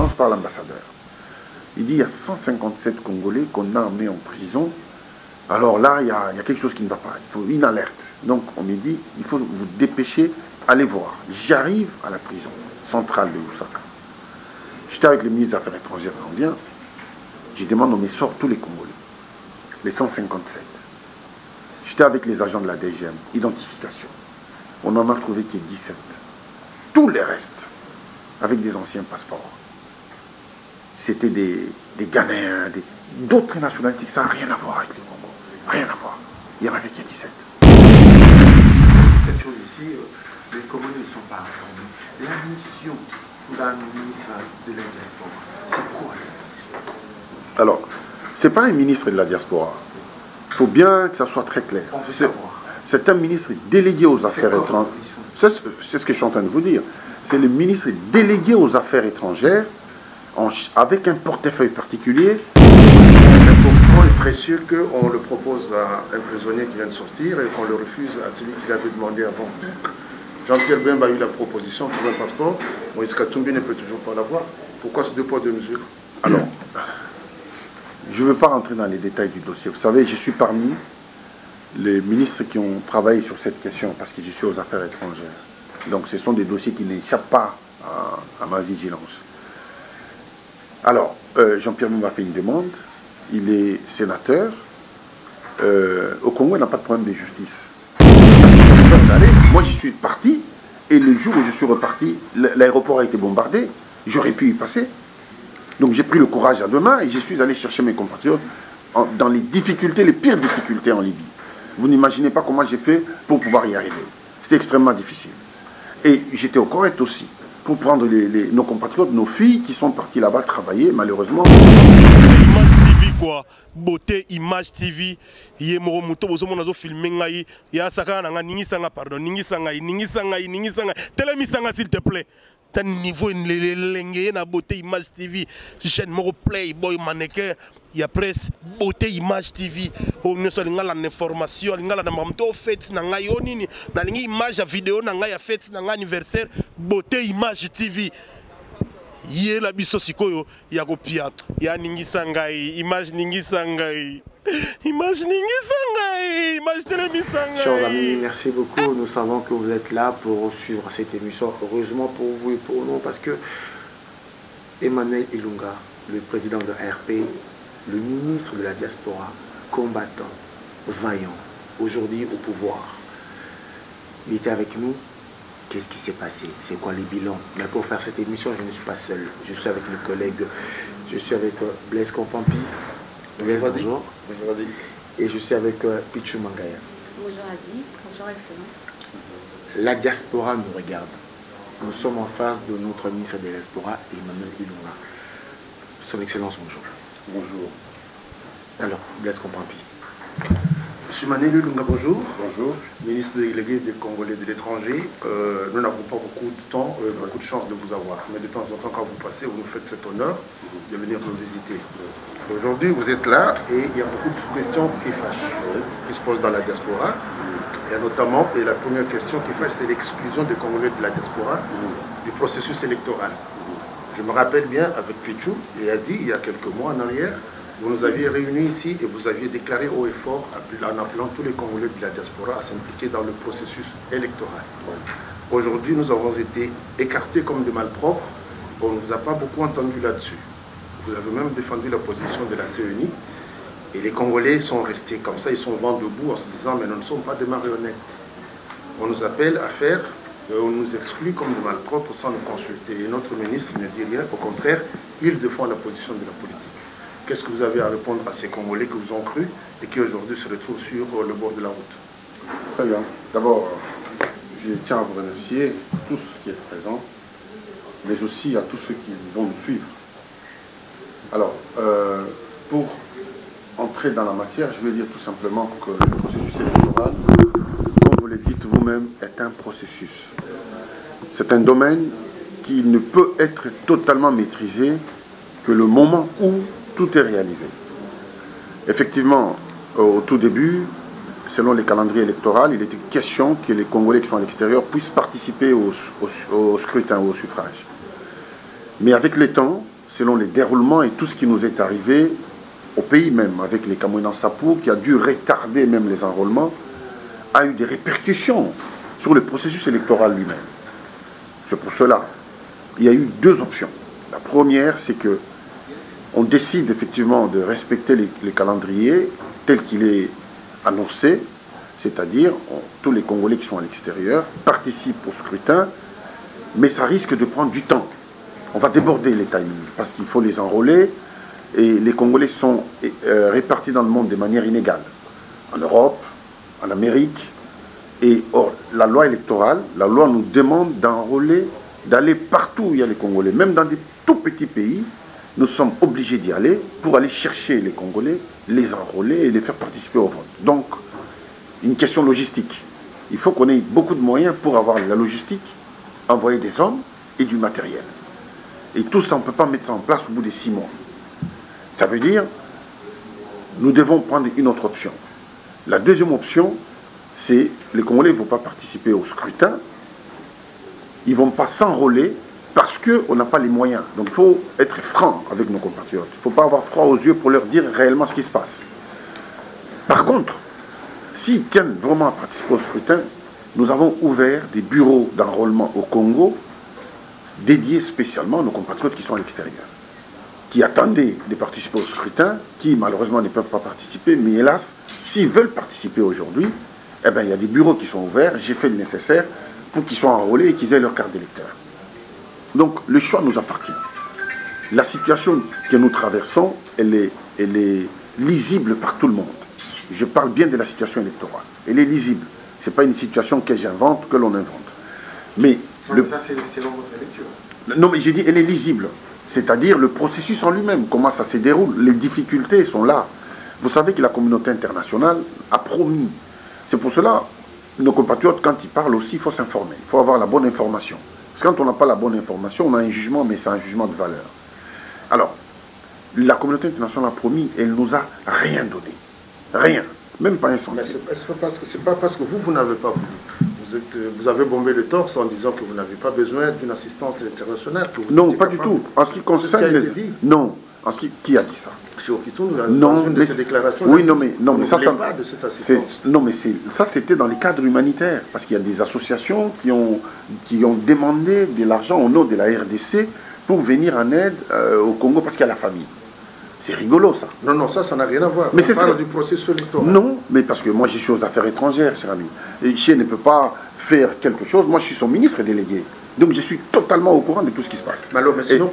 audience par l'ambassadeur. Il dit il y a 157 Congolais qu'on a mis en prison. Alors là, il y a quelque chose qui ne va pas. Il faut une alerte. Donc on me dit, il faut vous dépêcher, allez voir. J'arrive à la prison centrale de Lusaka. J'étais avec le ministre des Affaires étrangères rwandien. Je demande, on me sort tous les Congolais. Les 157. J'étais avec les agents de la DGM, identification. On en a trouvé que 17. Tous les restes, avec des anciens passeports. C'était des Ghanéens, d'autres nationalités. Ça n'a rien à voir avec le Congo. Rien à voir. Il y en avait que 17. Quelque chose ici, les Congolais ne sont pas informés. La mission d'un ministre de la diaspora, c'est quoi cette mission? Alors, ce n'est pas un ministre de la diaspora. Il faut bien que ça soit très clair. C'est un ministre délégué aux affaires étrangères. C'est ce que je suis en train de vous dire. C'est le ministre délégué aux affaires étrangères avec un portefeuille particulier. Important et précieux qu'on le propose à un prisonnier qui vient de sortir et qu'on le refuse à celui qui l'avait demandé avant. Jean-Pierre Bemba a eu la proposition pour un passeport. Moïse Katumbi ne peut toujours pas l'avoir. Pourquoi ce deux poids, deux mesures? Alors, je ne veux pas rentrer dans les détails du dossier. Vous savez, je suis parmi les ministres qui ont travaillé sur cette question parce que je suis aux affaires étrangères. Donc ce sont des dossiers qui n'échappent pas à ma vigilance. Alors, Jean-Pierre m'a fait une demande. Il est sénateur. Au Congo, il n'a pas de problème de justice. Parce qu'ils ont peur d'aller. Moi, j'y suis parti. Et le jour où je suis reparti, l'aéroport a été bombardé. J'aurais pu y passer. Donc j'ai pris le courage à deux mains et je suis allé chercher mes compatriotes dans les difficultés, les pires difficultés en Libye. Vous n'imaginez pas comment j'ai fait pour pouvoir y arriver. C'était extrêmement difficile. Et j'étais au correct aussi pour prendre nos compatriotes, nos filles qui sont parties là-bas travailler, malheureusement. Image TV quoi, beauté Image TV, yé moro muto bozo mona zo filmer ngai, ya saka na nga ningi sanga pardon, ningi sanga, telemi sanga s'il te plaît. T'as niveau l'engé na beauté Image TV, jeune moro playboy mannequin. Il y a presse beauté Image TV on ne soit la information ngala na mamto fête na ngai onini na lingi image à vidéo na ngai ya fête na ngai anniversaire beauté Image TV yé la biso sikoyo ya kopia ya ningi sangai image ningi sangai image ningi sangai image télé sangai. Chers amis, merci beaucoup. Nous savons que vous êtes là pour suivre cette émission. Heureusement pour vous et pour nous, parce que Emmanuel Ilunga, le président de ARP, le ministre de la diaspora, combattant, vaillant, aujourd'hui au pouvoir, il était avec nous. Qu'est-ce qui s'est passé? C'est quoi les bilans? Mais pour faire cette émission, je ne suis pas seul. Je suis avec mes collègues. Je suis avec Blaise Kompampi. Blaise, bonjour. Bonjour Adi. Et je suis avec Pichu Mangaya. Bonjour Adi. Bonjour Excellent. La diaspora nous regarde. Nous sommes en face de notre ministre de la diaspora, Emmanuel Ilunga. Son Excellence, bonjour. Bonjour. Alors, Blaise Kompampi. Monsieur Emmanuel Ilunga, bonjour. Bonjour. Ministre délégué des Congolais de l'étranger. Nous n'avons pas beaucoup de temps, beaucoup de chance de vous avoir. Mais de temps en temps, quand vous passez, vous nous faites cet honneur de venir nous visiter. Aujourd'hui, vous êtes là et il y a beaucoup de questions qui fâchent, qui se posent dans la diaspora. Il y a notamment, et la première question qui fâche, c'est l'exclusion des Congolais de la diaspora du processus électoral. Je me rappelle bien avec Pichu, il a dit il y a quelques mois en arrière, vous nous aviez réunis ici et vous aviez déclaré haut et fort en appelant tous les Congolais de la diaspora à s'impliquer dans le processus électoral. Aujourd'hui, nous avons été écartés comme des malpropres. On ne vous a pas beaucoup entendu là-dessus. Vous avez même défendu la position de la CENI. Et les Congolais sont restés comme ça, ils sont vent debout en se disant mais nous ne sommes pas des marionnettes. On nous appelle à faire, on nous exclut comme des malpropres sans nous consulter. Et notre ministre ne dit rien, au contraire, il défend la position de la politique. Qu'est-ce que vous avez à répondre à ces Congolais qui vous ont cru et qui aujourd'hui se retrouvent sur le bord de la route? Très bien. D'abord, je tiens à vous remercier, tous qui êtes présents, mais aussi à tous ceux qui vont nous suivre. Alors, pour entrer dans la matière, je vais dire tout simplement que le processus électoral, comme vous le dites vous-même, est un processus. C'est un domaine qui ne peut être totalement maîtrisé que le moment où tout est réalisé. Effectivement, au tout début, selon les calendriers électoraux, il était question que les Congolais qui sont à l'extérieur puissent participer au scrutin, au suffrage. Mais avec le temps, selon les déroulements et tout ce qui nous est arrivé au pays même, avec les Camerounais Sapou, qui a dû retarder même les enrôlements, a eu des répercussions sur le processus électoral lui-même. C'est pour cela, il y a eu deux options. La première, c'est que on décide effectivement de respecter les calendriers tel qu'il est annoncé, c'est-à-dire tous les Congolais qui sont à l'extérieur participent au scrutin, mais ça risque de prendre du temps. On va déborder les timings parce qu'il faut les enrôler et les Congolais sont répartis dans le monde de manière inégale. En Europe, en Amérique. Et or, la loi électorale, la loi nous demande d'enrôler, d'aller partout où il y a les Congolais. Même dans des tout petits pays, nous sommes obligés d'y aller pour aller chercher les Congolais, les enrôler et les faire participer au vote. Donc, une question logistique. Il faut qu'on ait beaucoup de moyens pour avoir la logistique, envoyer des hommes et du matériel. Et tout ça, on ne peut pas mettre ça en place au bout de 6 mois. Ça veut dire, nous devons prendre une autre option. La deuxième option, c'est les Congolais ne vont pas participer au scrutin, ils ne vont pas s'enrôler parce qu'on n'a pas les moyens. Donc il faut être franc avec nos compatriotes. Il ne faut pas avoir froid aux yeux pour leur dire réellement ce qui se passe. Par contre, s'ils tiennent vraiment à participer au scrutin, nous avons ouvert des bureaux d'enrôlement au Congo dédiés spécialement à nos compatriotes qui sont à l'extérieur, qui attendaient de participer au scrutin, qui malheureusement ne peuvent pas participer, mais hélas, s'ils veulent participer aujourd'hui, eh bien, il y a des bureaux qui sont ouverts, j'ai fait le nécessaire pour qu'ils soient enrôlés et qu'ils aient leur carte d'électeur. Donc le choix nous appartient. La situation que nous traversons, elle est lisible par tout le monde. Je parle bien de la situation électorale. Elle est lisible. Ce n'est pas une situation que j'invente, que l'on invente. Mais ça, c'est dans votre lecture. Non, mais j'ai dit, elle est lisible. C'est-à-dire le processus en lui-même, comment ça se déroule. Les difficultés sont là. Vous savez que la communauté internationale a promis. C'est pour cela, nos compatriotes, quand ils parlent aussi, il faut s'informer. Il faut avoir la bonne information. Parce que quand on n'a pas la bonne information, on a un jugement, mais c'est un jugement de valeur. Alors, la communauté internationale a promis, elle ne nous a rien donné. Rien. Même pas un centime. Mais c'est pas parce que vous n'avez pas voulu. Vous avez bombé le torse en disant que vous n'avez pas besoin d'une assistance internationale. Non, pas du tout. En ce qui concerne les... Non. Qui a dit ça? Non, mais ces déclarations. Oui, non, mais ça, pas de cette assistance. Non, mais ça, c'était dans les cadres humanitaires, parce qu'il y a des associations qui ont demandé de l'argent au nom de la RDC pour venir en aide au Congo, parce qu'il y a la famille. C'est rigolo, ça. Non, ça n'a rien à voir. Mais c'est ça du processus électoral. Non, mais parce que moi, je suis aux affaires étrangères, cher ami. Et Chien ne peut pas faire quelque chose. Moi, je suis son ministre délégué. Donc je suis totalement au courant de tout ce qui se passe. Mais sinon,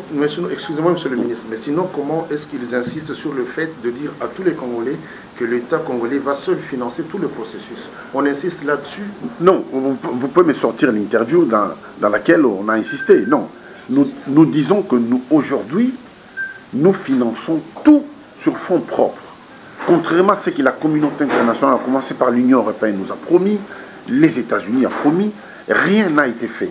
excusez-moi, monsieur le ministre, mais sinon, comment est-ce qu'ils insistent sur le fait de dire à tous les Congolais que l'État congolais va seul financer tout le processus? On insiste là-dessus? Non, vous pouvez me sortir l'interview dans laquelle on a insisté. Non, nous disons que nous, aujourd'hui, nous finançons tout sur fonds propres. Contrairement à ce que la communauté internationale, a commencé par l'Union européenne, nous a promis, les États-Unis ont promis, rien n'a été fait.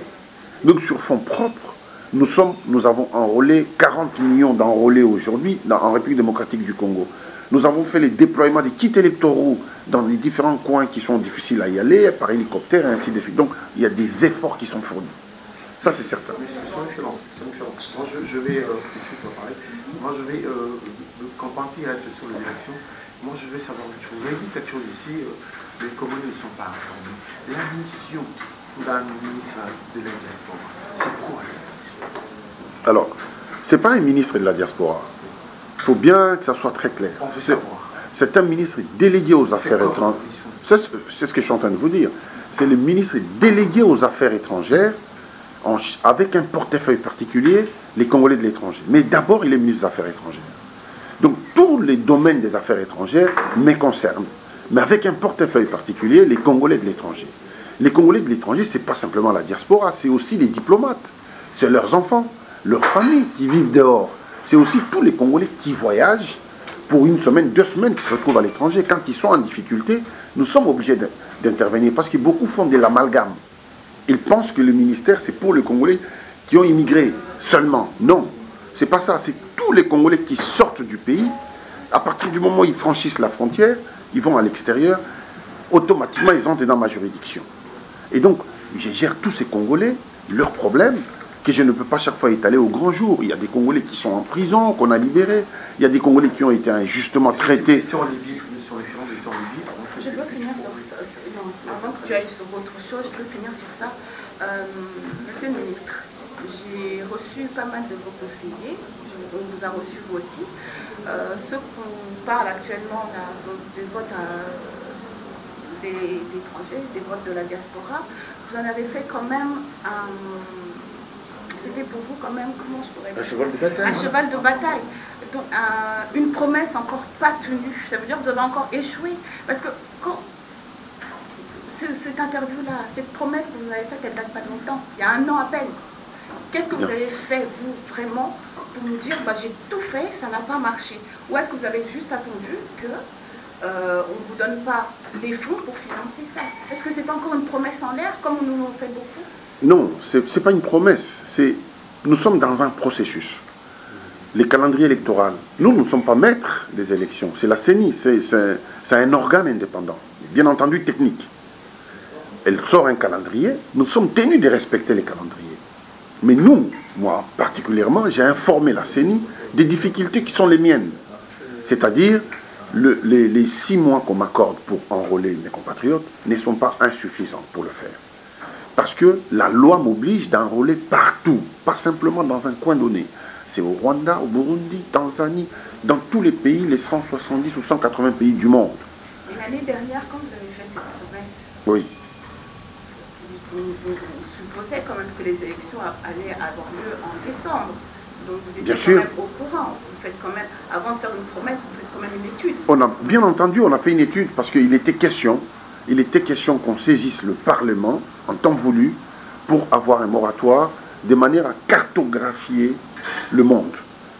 Donc sur fonds propres, nous avons enrôlé 40 millions d'enrôlés aujourd'hui en République démocratique du Congo. Nous avons fait les déploiements des kits électoraux dans les différents coins qui sont difficiles à y aller, par hélicoptère et ainsi de suite. Donc il y a des efforts qui sont fournis. Ça c'est certain. Mais son excellence, moi je vais, moi je vais, quand Pampi reste sur la direction, moi je vais savoir une chose. Vous avez dit quelque chose ici, les Congolais ne sont pas informés. La mission d'un ministre de la diaspora, c'est quoi cette mission? Alors, ce n'est pas un ministre de la diaspora. Il faut bien que ça soit très clair. C'est un ministre délégué aux affaires étrangères. C'est ce que je suis en train de vous dire. C'est le ministre délégué aux affaires étrangères avec un portefeuille particulier, les Congolais de l'étranger. Mais d'abord, il est ministre des Affaires étrangères. Donc, tous les domaines des affaires étrangères me concernent. Mais avec un portefeuille particulier, les Congolais de l'étranger. Les Congolais de l'étranger, ce n'est pas simplement la diaspora, c'est aussi les diplomates. C'est leurs enfants, leurs familles qui vivent dehors. C'est aussi tous les Congolais qui voyagent pour une semaine, 2 semaines, qui se retrouvent à l'étranger. Quand ils sont en difficulté, nous sommes obligés d'intervenir parce que beaucoup font de l'amalgame. Ils pensent que le ministère, c'est pour les Congolais qui ont immigré seulement. Non, c'est pas ça. C'est tous les Congolais qui sortent du pays. À partir du moment où ils franchissent la frontière, ils vont à l'extérieur, automatiquement, ils entrent dans ma juridiction. Et donc, je gère tous ces Congolais, leurs problèmes, que je ne peux pas chaque fois étaler au grand jour. Il y a des Congolais qui sont en prison, qu'on a libérés. Il y a des Congolais qui ont été injustement traités. Sur Libye, sur l'excellence sur Libye. Je peux finir sur ça. Non, avant que tu ailles sur autre chose, je peux finir sur ça. Monsieur le ministre, j'ai reçu pas mal de vos conseillers. On vous a reçu vous aussi. Ceux qu'on parle actuellement là, des votes des étrangers, des votes de la diaspora, vous en avez fait quand même un... C'était pour vous quand même, comment je pourrais dire, un cheval de bataille. Un cheval de bataille. Donc, une promesse encore pas tenue. Ça veut dire que vous avez encore échoué. Parce que quand cette interview-là, cette promesse que vous avez faite, elle date pas de longtemps. Il y a 1 an à peine. Qu'est-ce que vous avez fait, vous, vraiment, pour nous dire, bah, j'ai tout fait, ça n'a pas marché? Ou est-ce que vous avez juste attendu que on ne vous donne pas les fonds pour financer ça? Est-ce que c'est encore une promesse en l'air, comme nous en fait beaucoup? Non, ce n'est pas une promesse. Nous sommes dans un processus. Les calendriers électoraux, nous ne sommes pas maîtres des élections. C'est la CENI, c'est un organe indépendant, bien entendu technique. Elle sort un calendrier, nous sommes tenus de respecter les calendriers. Mais nous, moi particulièrement, j'ai informé la CENI des difficultés qui sont les miennes. C'est-à-dire, les 6 mois qu'on m'accorde pour enrôler mes compatriotes ne sont pas insuffisants pour le faire. Parce que la loi m'oblige d'enrôler partout, pas simplement dans un coin donné. C'est au Rwanda, au Burundi, Tanzanie, dans tous les pays, les 170 ou 180 pays du monde. Et l'année dernière, quand vous avez fait cette promesse, oui. vous supposez quand même que les élections allaient avoir lieu en décembre. Donc vous étiez Bien quand sûr. même au courant. Vous faites quand même, avant de faire une promesse, vous faites quand même une étude. On a, bien entendu, on a fait une étude parce qu'il était question qu'on saisisse le Parlement en temps voulu pour avoir un moratoire de manière à cartographier le monde,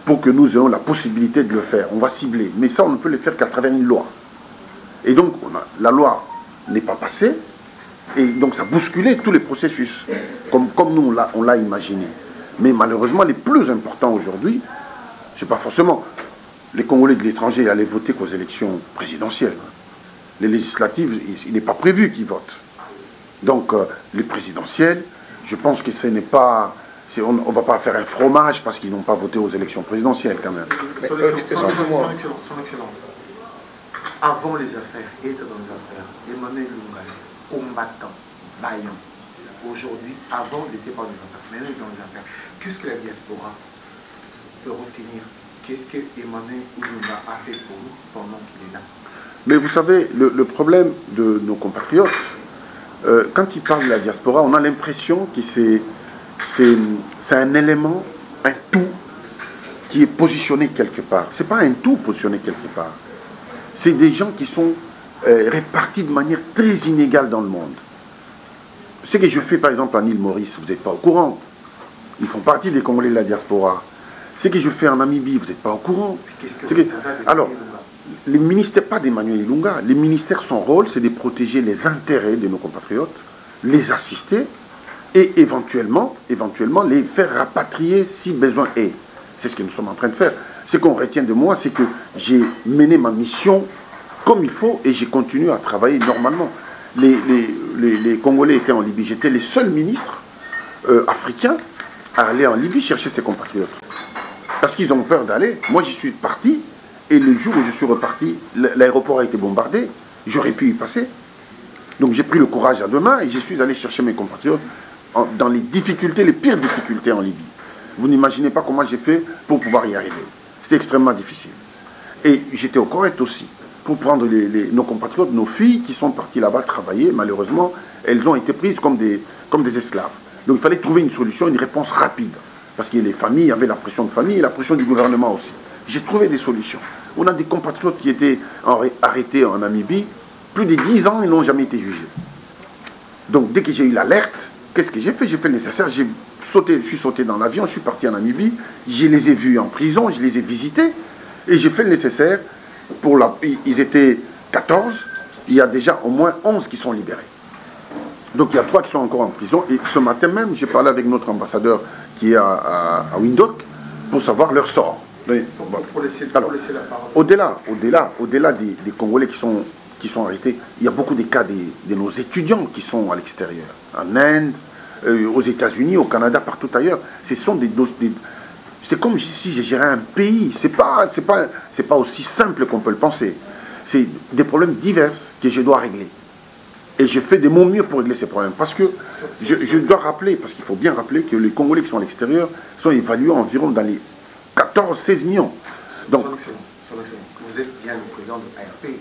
pour que nous ayons la possibilité de le faire. On va cibler, mais ça on ne peut le faire qu'à travers une loi. Et donc la loi n'est pas passée, et donc ça bousculait tous les processus, comme nous on l'a imaginé. Mais malheureusement, les plus importants aujourd'hui, c'est pas forcément les Congolais de l'étranger allaient voter qu'aux élections présidentielles. Les législatives, il n'est pas prévu qu'ils votent. Donc les présidentielles, je pense que ce n'est pas... On ne va pas faire un fromage parce qu'ils n'ont pas voté aux élections présidentielles quand même. Son Excellence, avant les affaires, être dans les affaires, Emmanuel Lunga, combattant, vaillant. Aujourd'hui, avant, il n'était pas dans les affaires, maintenant il est dans les affaires. Qu'est-ce que la diaspora peut retenir? Qu'est-ce que Emmanuel Lunga a fait pour nous pendant qu'il est là? Mais vous savez, le problème de nos compatriotes, quand ils parlent de la diaspora, on a l'impression que c'est un élément, un tout, qui est positionné quelque part. Ce n'est pas un tout positionné quelque part. C'est des gens qui sont répartis de manière très inégale dans le monde. Ce que je fais par exemple en île Maurice, vous n'êtes pas au courant. Ils font partie des Congolais de la diaspora. Ce que je fais en Namibie, vous n'êtes pas au courant. Alors, les ministères, pas d'Emmanuel Ilunga, les ministères, son rôle, c'est de protéger les intérêts de nos compatriotes, les assister et éventuellement les faire rapatrier si besoin est. C'est ce que nous sommes en train de faire. Ce qu'on retient de moi, c'est que j'ai mené ma mission comme il faut et j'ai continué à travailler normalement. Les Congolais étaient en Libye. J'étais les seuls ministres africains à aller en Libye chercher ses compatriotes. Parce qu'ils ont peur d'aller. Moi, j'y suis parti et le jour où je suis reparti, l'aéroport a été bombardé. J'aurais pu y passer. Donc j'ai pris le courage à deux mains et je suis allé chercher mes compatriotes dans les difficultés, les pires difficultés en Libye. Vous n'imaginez pas comment j'ai fait pour pouvoir y arriver. C'était extrêmement difficile. Et j'étais au Koweït aussi, pour prendre nos compatriotes, nos filles qui sont parties là-bas travailler. Malheureusement, elles ont été prises comme des esclaves. Donc il fallait trouver une solution, une réponse rapide. Parce que les familles, il y avait la pression de famille et la pression du gouvernement aussi. J'ai trouvé des solutions. On a des compatriotes qui étaient arrêtés en Namibie. Plus de 10 ans, ils n'ont jamais été jugés. Donc dès que j'ai eu l'alerte, qu'est-ce que j'ai fait? J'ai fait le nécessaire. Je suis sauté dans l'avion, je suis parti en Namibie. Je les ai vus en prison, je les ai visités. Et j'ai fait le nécessaire. Ils étaient 14. Il y a déjà au moins 11 qui sont libérés. Donc il y a 3 qui sont encore en prison. Et ce matin même, j'ai parlé avec notre ambassadeur qui est à Windhoek pour savoir leur sort. Pour laisser la parole. Au-delà des Congolais qui sont arrêtés, il y a beaucoup de cas de nos étudiants qui sont à l'extérieur, en Inde, aux États-Unis, au Canada, partout ailleurs. Ce sont c'est comme si j'ai géré un pays. C'est pas aussi simple qu'on peut le penser. C'est des problèmes divers que je dois régler. Et je fais de mon mieux pour régler ces problèmes. Parce que je dois rappeler, parce qu'il faut bien rappeler que les Congolais qui sont à l'extérieur sont évalués environ dans les 14-16 millions. Donc, Son Excellence, vous êtes bien le président de ARP.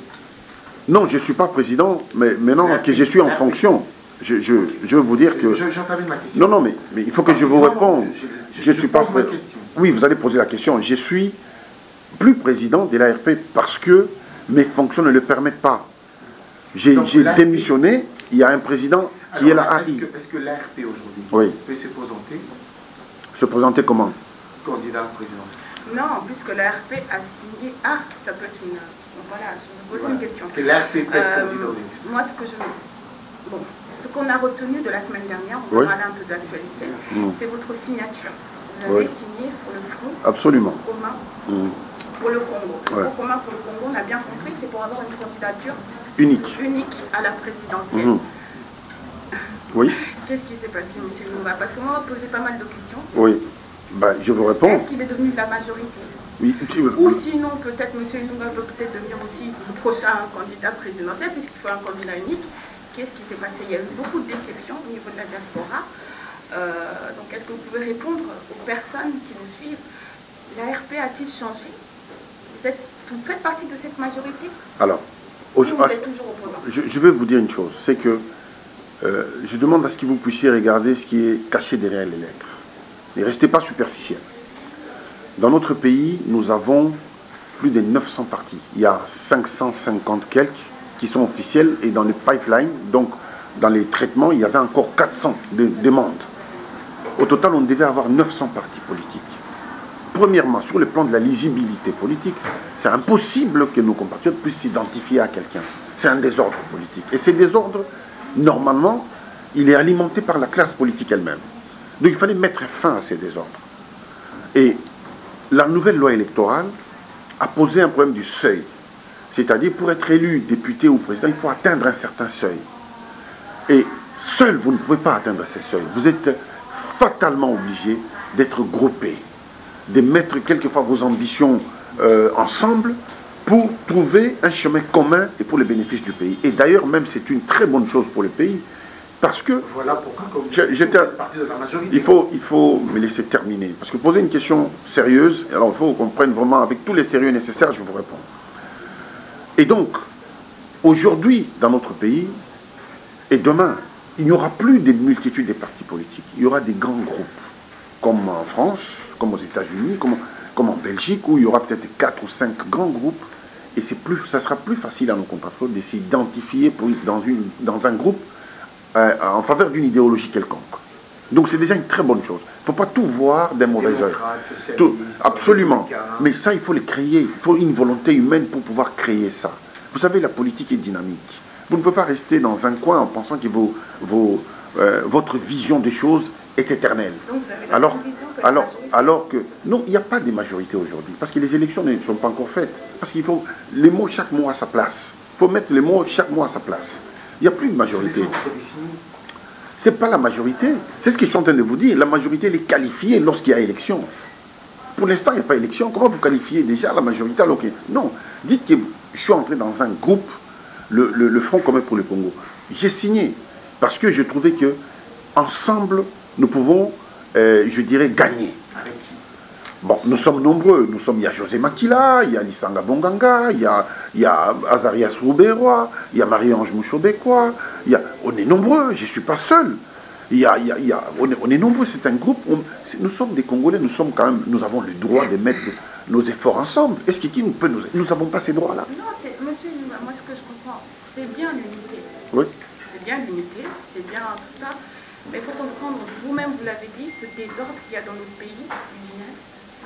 non, je ne suis pas président, mais maintenant que je suis en fonction, je veux vous dire que... J'entends ma question. Non, mais il faut que je vous réponde. Je suis pas... pose ma question. Oui, vous allez poser la question. Je suis plus président de l'ARP parce que mes fonctions ne le permettent pas. J'ai démissionné, il y a un président qui est la AI. Est-ce que l'ARP peut aujourd'hui se présenter comment? Candidat à la présidence? Non, puisque l'ARP a signé... Ah, ça peut être une... Voilà, je vous pose une question. Est-ce que l'ARP peut être candidat aux élections? Moi, ce qu'on a retenu de la semaine dernière, on va parler un peu d'actualité, c'est votre signature. Vous avez signé pour le front Absolument. commun pour le Congo. Le front commun pour le Congo, on a bien compris, c'est pour avoir une candidature unique à la présidentielle. Oui. Qu'est-ce qui s'est passé, M. Lumumba? Parce que moi, on m'a posé pas mal de questions. Oui. Ben, je vous réponds. Est-ce qu'il est devenu de la majorité? Oui. Ou sinon, peut-être M. Lumumba peut peut-être devenir aussi le prochain candidat présidentiel, puisqu'il faut un candidat unique. Qu'est-ce qui s'est passé? Il y a eu beaucoup de déceptions au niveau de la diaspora. Donc, est-ce que vous pouvez répondre aux personnes qui nous suivent? L'ARP a-t-il changé? Vous faites partie de cette majorité? Alors, vous êtes toujours opposant? Je vais vous dire une chose, c'est que je demande à ce que vous puissiez regarder ce qui est caché derrière les lettres. Ne restez pas superficiel. Dans notre pays, nous avons plus de 900 partis. Il y a 550 quelques qui sont officiels et dans le pipeline, donc dans les traitements, il y avait encore 400 demandes. Au total, on devait avoir 900 partis politiques. Premièrement, sur le plan de la lisibilité politique, c'est impossible que nos compatriotes puissent s'identifier à quelqu'un. C'est un désordre politique. Et ce désordre, normalement, il est alimenté par la classe politique elle-même. Donc il fallait mettre fin à ces désordres. Et la nouvelle loi électorale a posé un problème du seuil. C'est-à-dire, pour être élu député ou président, il faut atteindre un certain seuil. Et seul, vous ne pouvez pas atteindre ces seuils. Vous êtes fatalement obligé d'être groupé, de mettre quelquefois vos ambitions ensemble pour trouver un chemin commun et pour le bénéfice du pays. Et d'ailleurs, même, c'est une très bonne chose pour le pays, parce que... Voilà pourquoi, comme j'étais partie de la majorité. Il faut me laisser terminer. Parce que poser une question sérieuse, alors il faut qu'on prenne vraiment avec tous les sérieux nécessaires, je vous réponds. Et donc, aujourd'hui, dans notre pays, et demain, il n'y aura plus des multitudes de partis politiques. Il y aura des grands groupes, comme en France, comme aux États-Unis, comme en Belgique, où il y aura peut-être 4 ou 5 grands groupes. Et ça sera plus facile à nos compatriotes de s'identifier dans un groupe en faveur d'une idéologie quelconque. Donc c'est déjà une très bonne chose. Il ne faut pas tout voir d'un mauvais œil. Absolument. Mais ça, il faut le créer. Il faut une volonté humaine pour pouvoir créer ça. Vous savez, la politique est dynamique. Vous ne pouvez pas rester dans un coin en pensant que votre vision des choses est éternelle. Donc vous avez alors que... Non, il n'y a pas de majorité aujourd'hui. Parce que les élections ne sont pas encore faites. Parce qu'il faut... Les mots, chaque mot à sa place. Il faut mettre les mots, chaque mot à sa place. Il n'y a plus de majorité. Ce n'est pas la majorité. C'est ce que je suis en train de vous dire. La majorité, elle est qualifiée lorsqu'il y a élection. Pour l'instant, il n'y a pas élection. Comment vous qualifiez déjà la majorité alors que... Non. Dites que je suis entré dans un groupe, le Front commun pour le Congo. J'ai signé parce que je trouvais que ensemble, nous pouvons, je dirais, gagner. Bon, nous sommes nombreux. Il y a José Makila, il y a Lisanga Bonganga, il y a Azarias Rouberois, il y a Marie-Ange Mouchobekwa. On est nombreux, je ne suis pas seul. On est nombreux, c'est un groupe. Nous sommes des Congolais, nous avons le droit de mettre nos efforts ensemble. Est-ce que qui nous peut nous n'avons pas ces droits-là? Non, monsieur, moi ce que je comprends, c'est bien l'unité. Oui. C'est bien l'unité, c'est bien tout ça. Mais il faut comprendre, vous-même vous l'avez dit, ce désordre qu'il y a dans notre pays,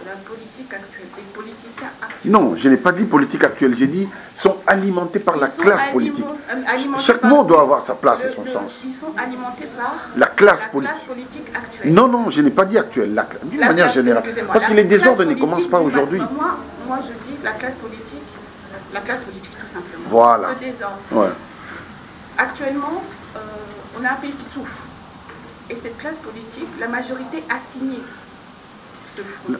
de la politique actuelle, des politiciens actuels. Non, je n'ai pas dit politique actuelle, j'ai dit sont alimentés par la classe politique. Chaque mot doit avoir sa place et son sens. Ils sont alimentés par la classe politique actuelle. Non, je n'ai pas dit actuelle, d'une manière générale. Parce que les désordres ne commencent pas aujourd'hui. Moi, je dis la classe politique tout simplement. Voilà. Ce désordre. Ouais. Actuellement, on a un pays qui souffre. Et cette classe politique, la majorité a signé ce fonds.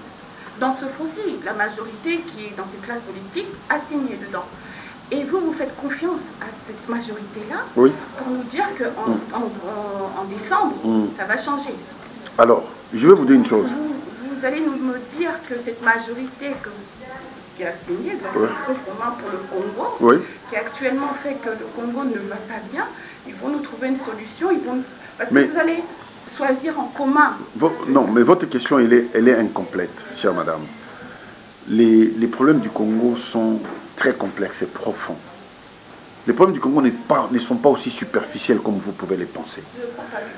Dans ce fonds-ci, la majorité qui est dans cette classe politique a signé dedans. Et vous, vous faites confiance à cette majorité-là pour nous dire qu'en décembre, ça va changer. Alors, je vais vous dire une chose. Vous allez me dire que cette majorité qui a signé dans ce fonds commun pour le Congo, qui actuellement fait que le Congo ne va pas bien, ils vont nous trouver une solution. Parce que vous allez choisir en commun. Non, mais votre question, elle est incomplète, chère madame. Les problèmes du Congo sont très complexes et profonds. Les problèmes du Congo ne sont pas aussi superficiels comme vous pouvez les penser.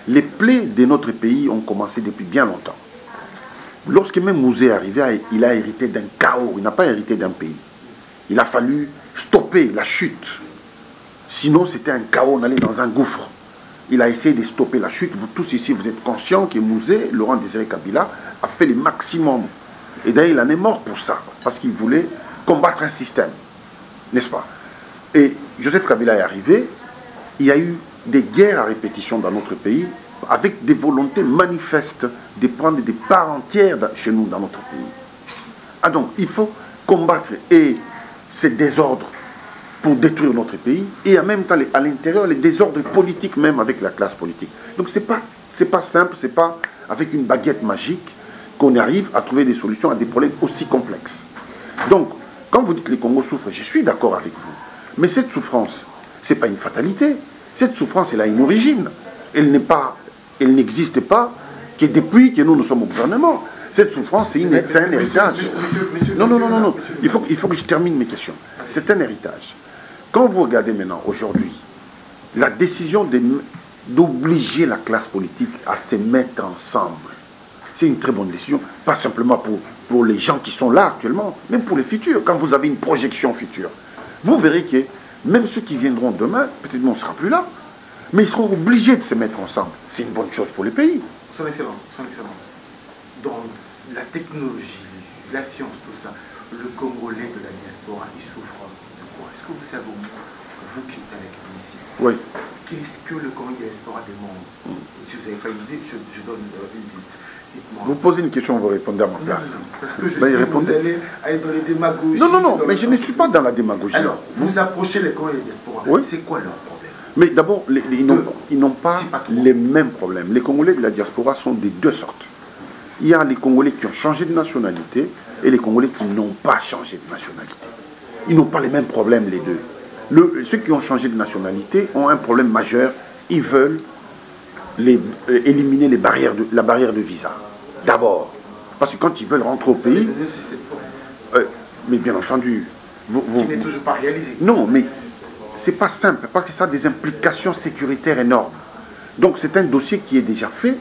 Les plaies de notre pays ont commencé depuis bien longtemps. Lorsque même Mouzé est arrivé, il a hérité d'un chaos. Il n'a pas hérité d'un pays. Il a fallu stopper la chute. Sinon, c'était un chaos, on allait dans un gouffre. Il a essayé de stopper la chute. Vous tous ici, vous êtes conscients que Mouzé, Laurent Désiré Kabila, a fait le maximum. Et d'ailleurs, il en est mort pour ça, parce qu'il voulait combattre un système. N'est-ce pas? Et Joseph Kabila est arrivé, il y a eu des guerres à répétition dans notre pays, avec des volontés manifestes de prendre des parts entières chez nous, dans notre pays. Ah donc, il faut combattre ces désordres pour détruire notre pays, et en même temps, à l'intérieur, les désordres politiques même avec la classe politique. Donc, c'est pas simple, c'est pas avec une baguette magique qu'on arrive à trouver des solutions à des problèmes aussi complexes. Donc, quand vous dites que les Congos souffrent, je suis d'accord avec vous. Mais cette souffrance, ce n'est pas une fatalité. Cette souffrance, elle a une origine. Elle n'existe pas que depuis que nous sommes au gouvernement. Cette souffrance, c'est un héritage. Non. Il faut que je termine mes questions. C'est un héritage. Quand vous regardez maintenant, aujourd'hui, la décision d'obliger la classe politique à se mettre ensemble, c'est une très bonne décision. Pas simplement pour les gens qui sont là actuellement, même pour les futurs. Quand vous avez une projection future, vous verrez que même ceux qui viendront demain, peut-être on ne sera plus là, mais ils seront obligés de se mettre ensemble. C'est une bonne chose pour les pays. Son Excellence. Dans la technologie, la science, tout ça, le Congolais de la diaspora, il souffre de quoi? Est-ce que vous savez, vous qui êtes avec nous ici, qu'est-ce que le Congolais de la diaspora demande? Si vous n'avez pas une idée, je donne une liste. Vous posez une question, vous répondez à ma place. Non, parce que je sais que vous allez aller dans les démagogies. Non, mais je ne suis pas dans la démagogie. Alors, vous approchez les Congolais de la diaspora. C'est quoi leur problème? Mais d'abord, ils n'ont pas les mêmes problèmes. Les Congolais de la diaspora sont de deux sortes. Il y a les Congolais qui ont changé de nationalité et les Congolais qui n'ont pas changé de nationalité. Ils n'ont pas les mêmes problèmes, les deux. Ceux qui ont changé de nationalité ont un problème majeur. Ils veulent éliminer la barrière de visa. D'abord. Parce que quand ils veulent rentrer au pays... mais bien entendu... qui n'est toujours pas réalisé. Non, mais c'est pas simple, parce que ça a des implications sécuritaires énormes. Donc c'est un dossier qui est déjà fait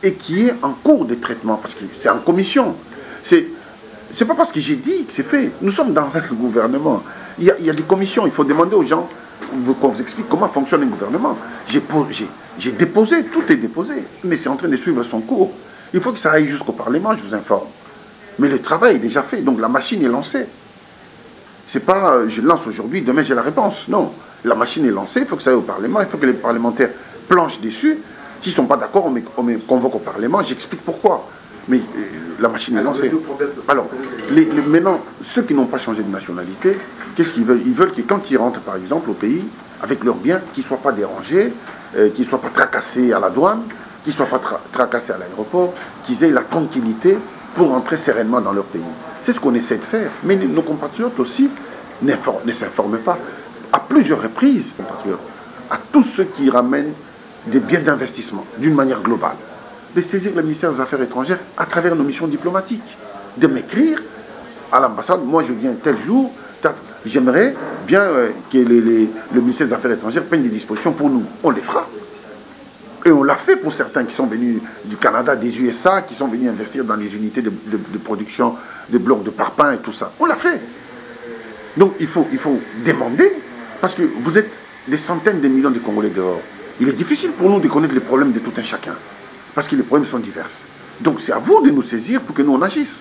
et qui est en cours de traitement, parce que c'est en commission. C'est pas parce que j'ai dit que c'est fait. Nous sommes dans un gouvernement. Il y a des commissions, il faut demander aux gens qu'on vous explique comment fonctionne un gouvernement. J'ai déposé, tout est déposé, mais c'est en train de suivre son cours. Il faut que ça aille jusqu'au Parlement, je vous informe. Mais le travail est déjà fait, donc la machine est lancée. C'est pas, je lance aujourd'hui, demain j'ai la réponse. Non, la machine est lancée, il faut que ça aille au Parlement, il faut que les parlementaires planchent dessus. S'ils ne sont pas d'accord, on me convoque au Parlement, j'explique pourquoi. Mais la machine est lancée. Alors, maintenant, ceux qui n'ont pas changé de nationalité, qu'est-ce qu'ils veulent? Ils veulent que quand ils rentrent, par exemple, au pays, avec leurs biens, qu'ils ne soient pas dérangés, qu'ils ne soient pas tracassés à la douane, qu'ils ne soient pas tracassés à l'aéroport, qu'ils aient la tranquillité pour rentrer sereinement dans leur pays. C'est ce qu'on essaie de faire. Mais nos compatriotes aussi ne s'informent pas. À plusieurs reprises, compatriotes, à tous ceux qui ramènent des biens d'investissement, d'une manière globale, de saisir le ministère des Affaires étrangères à travers nos missions diplomatiques, de m'écrire à l'ambassade, moi je viens tel jour, j'aimerais bien que le ministère des Affaires étrangères prenne des dispositions pour nous. On les fera. Et on l'a fait pour certains qui sont venus du Canada, des USA, qui sont venus investir dans les unités de production de blocs de parpaings et tout ça. On l'a fait. Donc il faut demander, parce que vous êtes des centaines de millions de Congolais dehors. Il est difficile pour nous de connaître les problèmes de tout un chacun, parce que les problèmes sont divers. Donc c'est à vous de nous saisir pour que nous on agisse.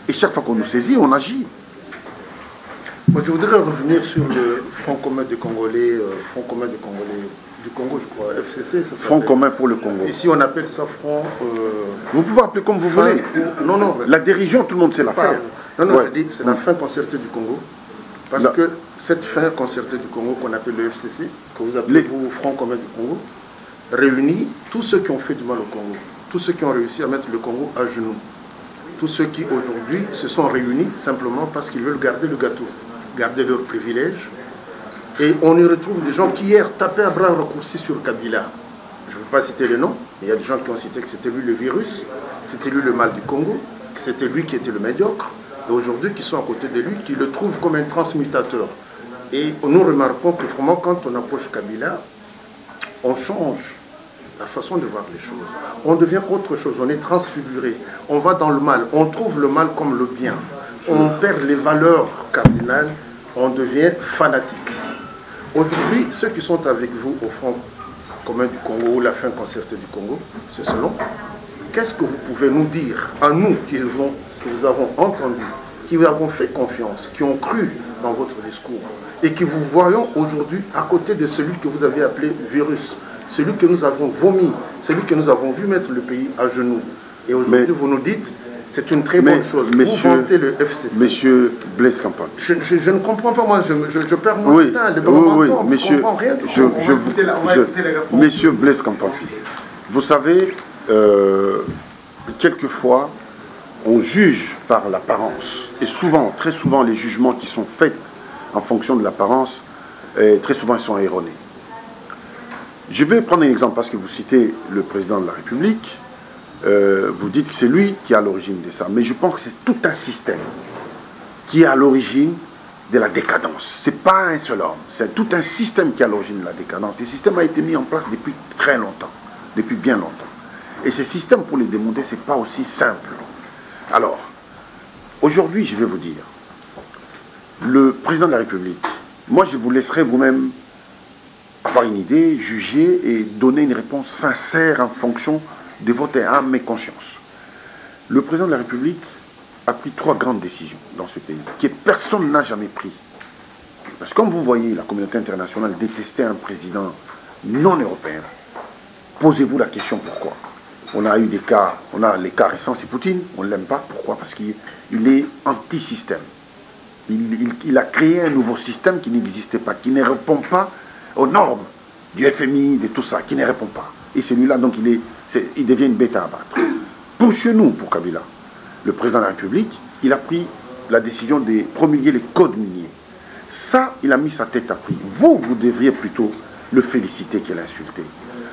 Et chaque fois qu'on nous saisit, on agit. Moi, je voudrais revenir sur le Front commun des Congolais, du Congo, je crois. FCC, ça Front commun pour le Congo. Ici, on appelle ça front... Vous pouvez appeler comme vous voulez. Non, non. La dirigeant, tout le monde sait la faire. Non, non, c'est la fin concertée du Congo. Parce que cette fin concertée du Congo, qu'on appelle le FCC, que vous appelez vous Front commun du Congo, réunit tous ceux qui ont fait du mal au Congo, tous ceux qui ont réussi à mettre le Congo à genoux, tous ceux qui aujourd'hui se sont réunis simplement parce qu'ils veulent garder le gâteau, garder leurs privilèges. Et on y retrouve des gens qui hier tapaient à bras raccourcis sur Kabila. Je ne veux pas citer le nom, mais il y a des gens qui ont cité que c'était lui le virus, c'était lui le mal du Congo, que c'était lui qui était le médiocre, et aujourd'hui qui sont à côté de lui, qui le trouvent comme un transmutateur. Et nous remarquons que vraiment quand on approche Kabila, on change la façon de voir les choses. On devient autre chose, on est transfiguré, on va dans le mal, on trouve le mal comme le bien. On perd les valeurs cardinales, on devient fanatique. Aujourd'hui, ceux qui sont avec vous au Front commun du Congo, ou la fin concertée du Congo, c'est selon. Qu'est-ce que vous pouvez nous dire à nous qui vous avons entendus, qui vous avons fait confiance, qui ont cru dans votre discours et qui vous voyons aujourd'hui à côté de celui que vous avez appelé virus, celui que nous avons vomi, celui que nous avons vu mettre le pays à genoux. Et aujourd'hui, vous nous dites, c'est une très bonne chose. Vous vantez le FCC. Monsieur Blaise Compaoré. Je ne comprends pas, moi, je perds mon temps. Monsieur, Monsieur Blaise Compaoré. Vous savez, quelquefois, on juge par l'apparence. Et souvent, très souvent, les jugements qui sont faits en fonction de l'apparence, très souvent, ils sont erronés. Je vais prendre un exemple parce que vous citez le président de la République. Vous dites que c'est lui qui est à l'origine de ça. Mais je pense que c'est tout un système qui est à l'origine de la décadence. Ce n'est pas un seul homme. C'est tout un système qui est à l'origine de la décadence. Le système a été mis en place depuis très longtemps. Depuis bien longtemps. Et ce système, pour les démonter, ce n'est pas aussi simple. Alors, aujourd'hui, je vais vous dire, le président de la République, moi, je vous laisserai vous-même avoir une idée, juger et donner une réponse sincère en fonction de votre âme et conscience. Le président de la République a pris 3 grandes décisions dans ce pays, que personne n'a jamais pris. Parce que comme vous voyez, la communauté internationale détestait un président non européen. Posez-vous la question pourquoi. On a eu des cas, on a les cas récents, c'est Poutine, on ne l'aime pas. Pourquoi? Parce qu'il est anti-système. Il a créé un nouveau système qui n'existait pas, qui ne répond pas aux normes du FMI, de tout ça, qui ne répond pas. Et celui-là, donc, il devient une bête à abattre. Pour chez nous, pour Kabila, le président de la République, il a pris la décision de promulguer les codes miniers. Ça, il a mis sa tête à prix. Vous devriez plutôt le féliciter qu'elle a insulté.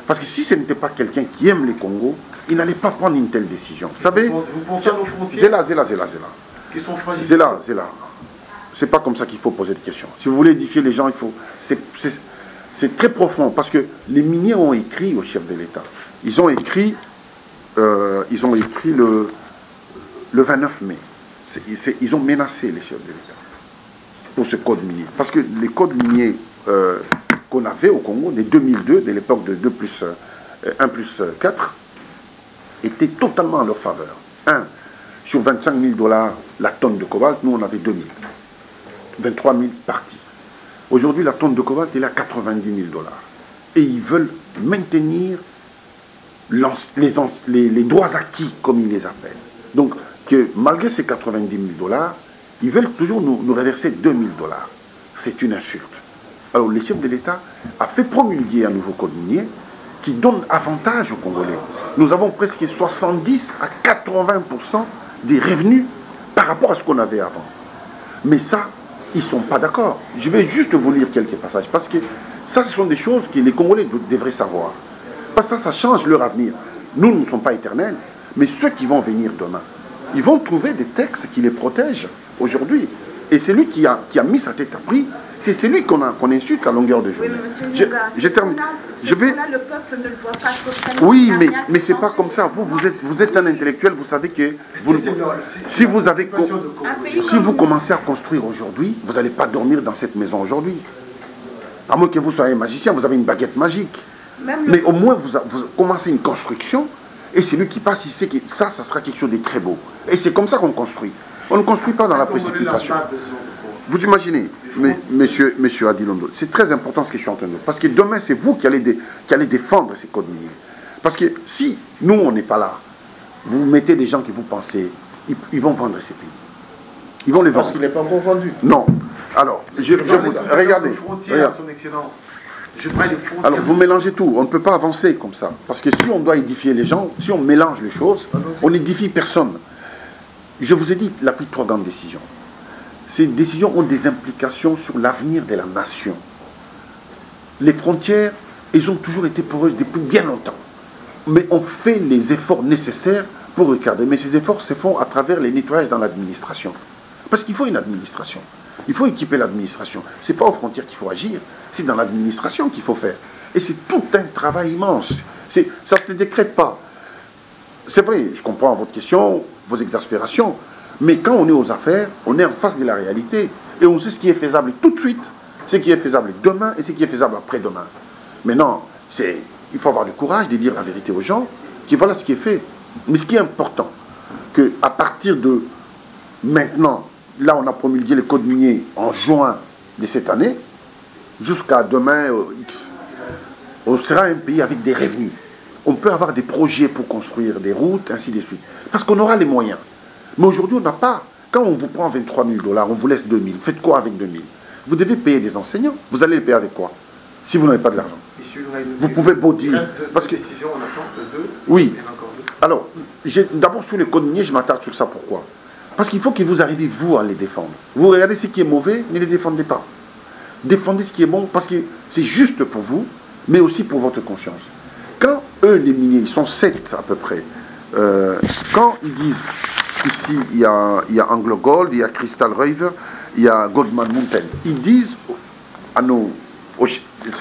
Parce que si ce n'était pas quelqu'un qui aime les Congos, il n'allait pas prendre une telle décision. Vous savez, vous pensez à nos frontières qui sont fragiles. C'est là. C'est pas comme ça qu'il faut poser des questions. Si vous voulez édifier les gens, il faut... C'est très profond, parce que les miniers ont écrit au chef de l'État. Ils ont écrit le 29 mai. Ils ont menacé les chefs de l'État pour ce code minier. Parce que les codes miniers qu'on avait au Congo, de 2002, de l'époque de 1+4, étaient totalement en leur faveur. 1, sur 25 000 $ la tonne de cobalt, nous on avait 2 000. 23 000 parties. Aujourd'hui, la tonne de cobalt est à 90 000 $. Et ils veulent maintenir les droits acquis, comme ils les appellent. Donc, que malgré ces 90 000 $, ils veulent toujours nous reverser 2 000 $. C'est une insulte. Alors, le chef de l'État a fait promulguer un nouveau code minier qui donne avantage aux Congolais. Nous avons presque 70 à 80% des revenus par rapport à ce qu'on avait avant. Mais ça, ils ne sont pas d'accord. Je vais juste vous lire quelques passages, parce que ça, ce sont des choses que les Congolais devraient savoir. Parce que ça change leur avenir. Nous ne sommes pas éternels, mais ceux qui vont venir demain, ils vont trouver des textes qui les protègent aujourd'hui. Et c'est lui qui a mis sa tête à prix. C'est celui qu'on insulte à longueur de journée. Oui, mais monsieur termine. Le peuple ne le voit pas totalement. Oui, mais c'est pas comme ça. Vous êtes un intellectuel, vous savez que si vous commencez à construire aujourd'hui, vous n'allez pas dormir dans cette maison aujourd'hui. À moins que vous soyez magicien, vous avez une baguette magique. Mais au moins, vous commencez une construction, et celui qui passe, il sait que ça sera quelque chose de très beau. Et c'est comme ça qu'on construit. On ne construit pas dans la précipitation. Vous imaginez, monsieur Adilondo, c'est très important ce que je suis en train de dire. Parce que demain, c'est vous qui allez défendre ces codes miniers. Parce que si nous, on n'est pas là, vous mettez des gens qui vous pensez, ils vont vendre ces pays. Ils vont les vendre. Parce qu'il n'est pas encore vendu. Non. Alors, regardez. Frontières, son excellence. Je prends les frontières. Alors, vous mélangez tout. On ne peut pas avancer comme ça. Parce que si on doit édifier les gens, si on mélange les choses, on n'édifie personne. Je vous ai dit, il a pris 3 grandes décisions. Ces décisions ont des implications sur l'avenir de la nation. Les frontières, elles ont toujours été poreuses depuis bien longtemps. Mais on fait les efforts nécessaires pour regarder. Mais ces efforts se font à travers les nettoyages dans l'administration. Parce qu'il faut une administration. Il faut équiper l'administration. Ce n'est pas aux frontières qu'il faut agir, c'est dans l'administration qu'il faut faire. Et c'est tout un travail immense. Ça ne se décrète pas. C'est vrai, je comprends votre question, vos exaspérations, mais quand on est aux affaires, on est en face de la réalité. Et on sait ce qui est faisable tout de suite, ce qui est faisable demain et ce qui est faisable après-demain. Maintenant, il faut avoir le courage de dire la vérité aux gens, que voilà ce qui est fait. Mais ce qui est important, qu'à partir de maintenant, là on a promulgué le code minier en juin de cette année, jusqu'à demain X, on sera un pays avec des revenus. On peut avoir des projets pour construire des routes, ainsi de suite. Parce qu'on aura les moyens. Mais aujourd'hui, on n'a pas. Quand on vous prend 23 000 $, on vous laisse 2 000. Faites quoi avec 2 000? Vous devez payer des enseignants. Vous allez les payer avec quoi? Si vous n'avez pas de l'argent. Vous pouvez beau dire. Parce que décision, on attend de 2. Oui. Alors, d'abord sur le code minier, je m'attarde sur ça. Pourquoi? Parce qu'il faut que vous arriviez, vous, à les défendre. Vous regardez ce qui est mauvais, ne les défendez pas. Défendez ce qui est bon, parce que c'est juste pour vous, mais aussi pour votre conscience. Quand eux, les miniers, ils sont 7 à peu près, quand ils disent, ici, il y a Anglo Gold, il y a Crystal River, il y a Goldman Mountain, ils disent à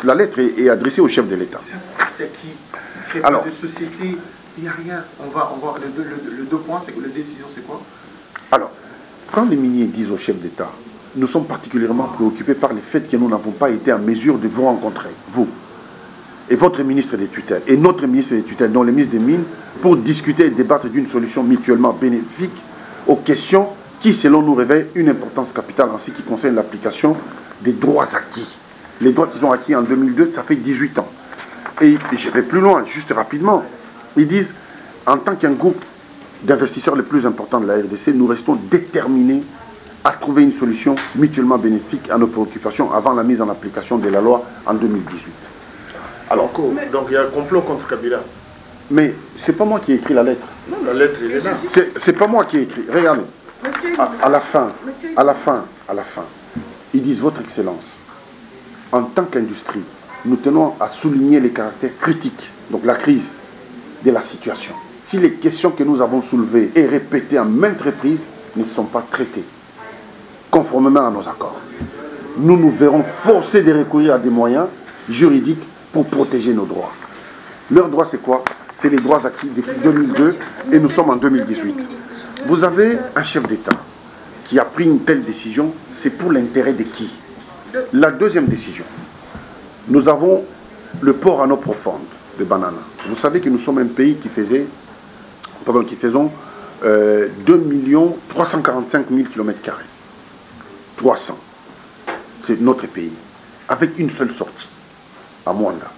la lettre est adressée au chef de l'État. C'est qui crée pas de société, il n'y a rien. On va le 2 points, c'est que la décision, c'est quoi? Alors, quand les miniers disent au chef d'État, nous sommes particulièrement préoccupés par le fait que nous n'avons pas été en mesure de vous rencontrer, vous, et votre ministre des tutelles, et notre ministre des tutelles, dont le ministre des Mines, pour discuter et débattre d'une solution mutuellement bénéfique aux questions qui, selon nous, révèlent une importance capitale en ce qui concerne l'application des droits acquis. Les droits qu'ils ont acquis en 2002, ça fait 18 ans. Et je vais plus loin, juste rapidement. Ils disent, en tant qu'un groupe d'investisseurs les plus importants de la RDC, nous restons déterminés à trouver une solution mutuellement bénéfique à nos préoccupations avant la mise en application de la loi en 2018. Alors, donc il y a un complot contre Kabila. Mais c'est pas moi qui ai écrit la lettre. Non, la lettre, elle est là. C'est pas moi qui ai écrit. Regardez. À la fin, ils disent, Votre Excellence, en tant qu'industrie, nous tenons à souligner les caractères critiques, donc la crise de la situation. Si les questions que nous avons soulevées et répétées en maintes reprises ne sont pas traitées conformément à nos accords, nous nous verrons forcés de recourir à des moyens juridiques pour protéger nos droits. Leurs droits, c'est quoi? C'est les droits acquis depuis 2002 et nous sommes en 2018. Vous avez un chef d'État qui a pris une telle décision, c'est pour l'intérêt de qui? La deuxième décision, nous avons le port à eau profonde de Banana. Vous savez que nous sommes un pays qui faisons 2 345 000 km². 300. C'est notre pays, avec une seule sortie, à Mwanda.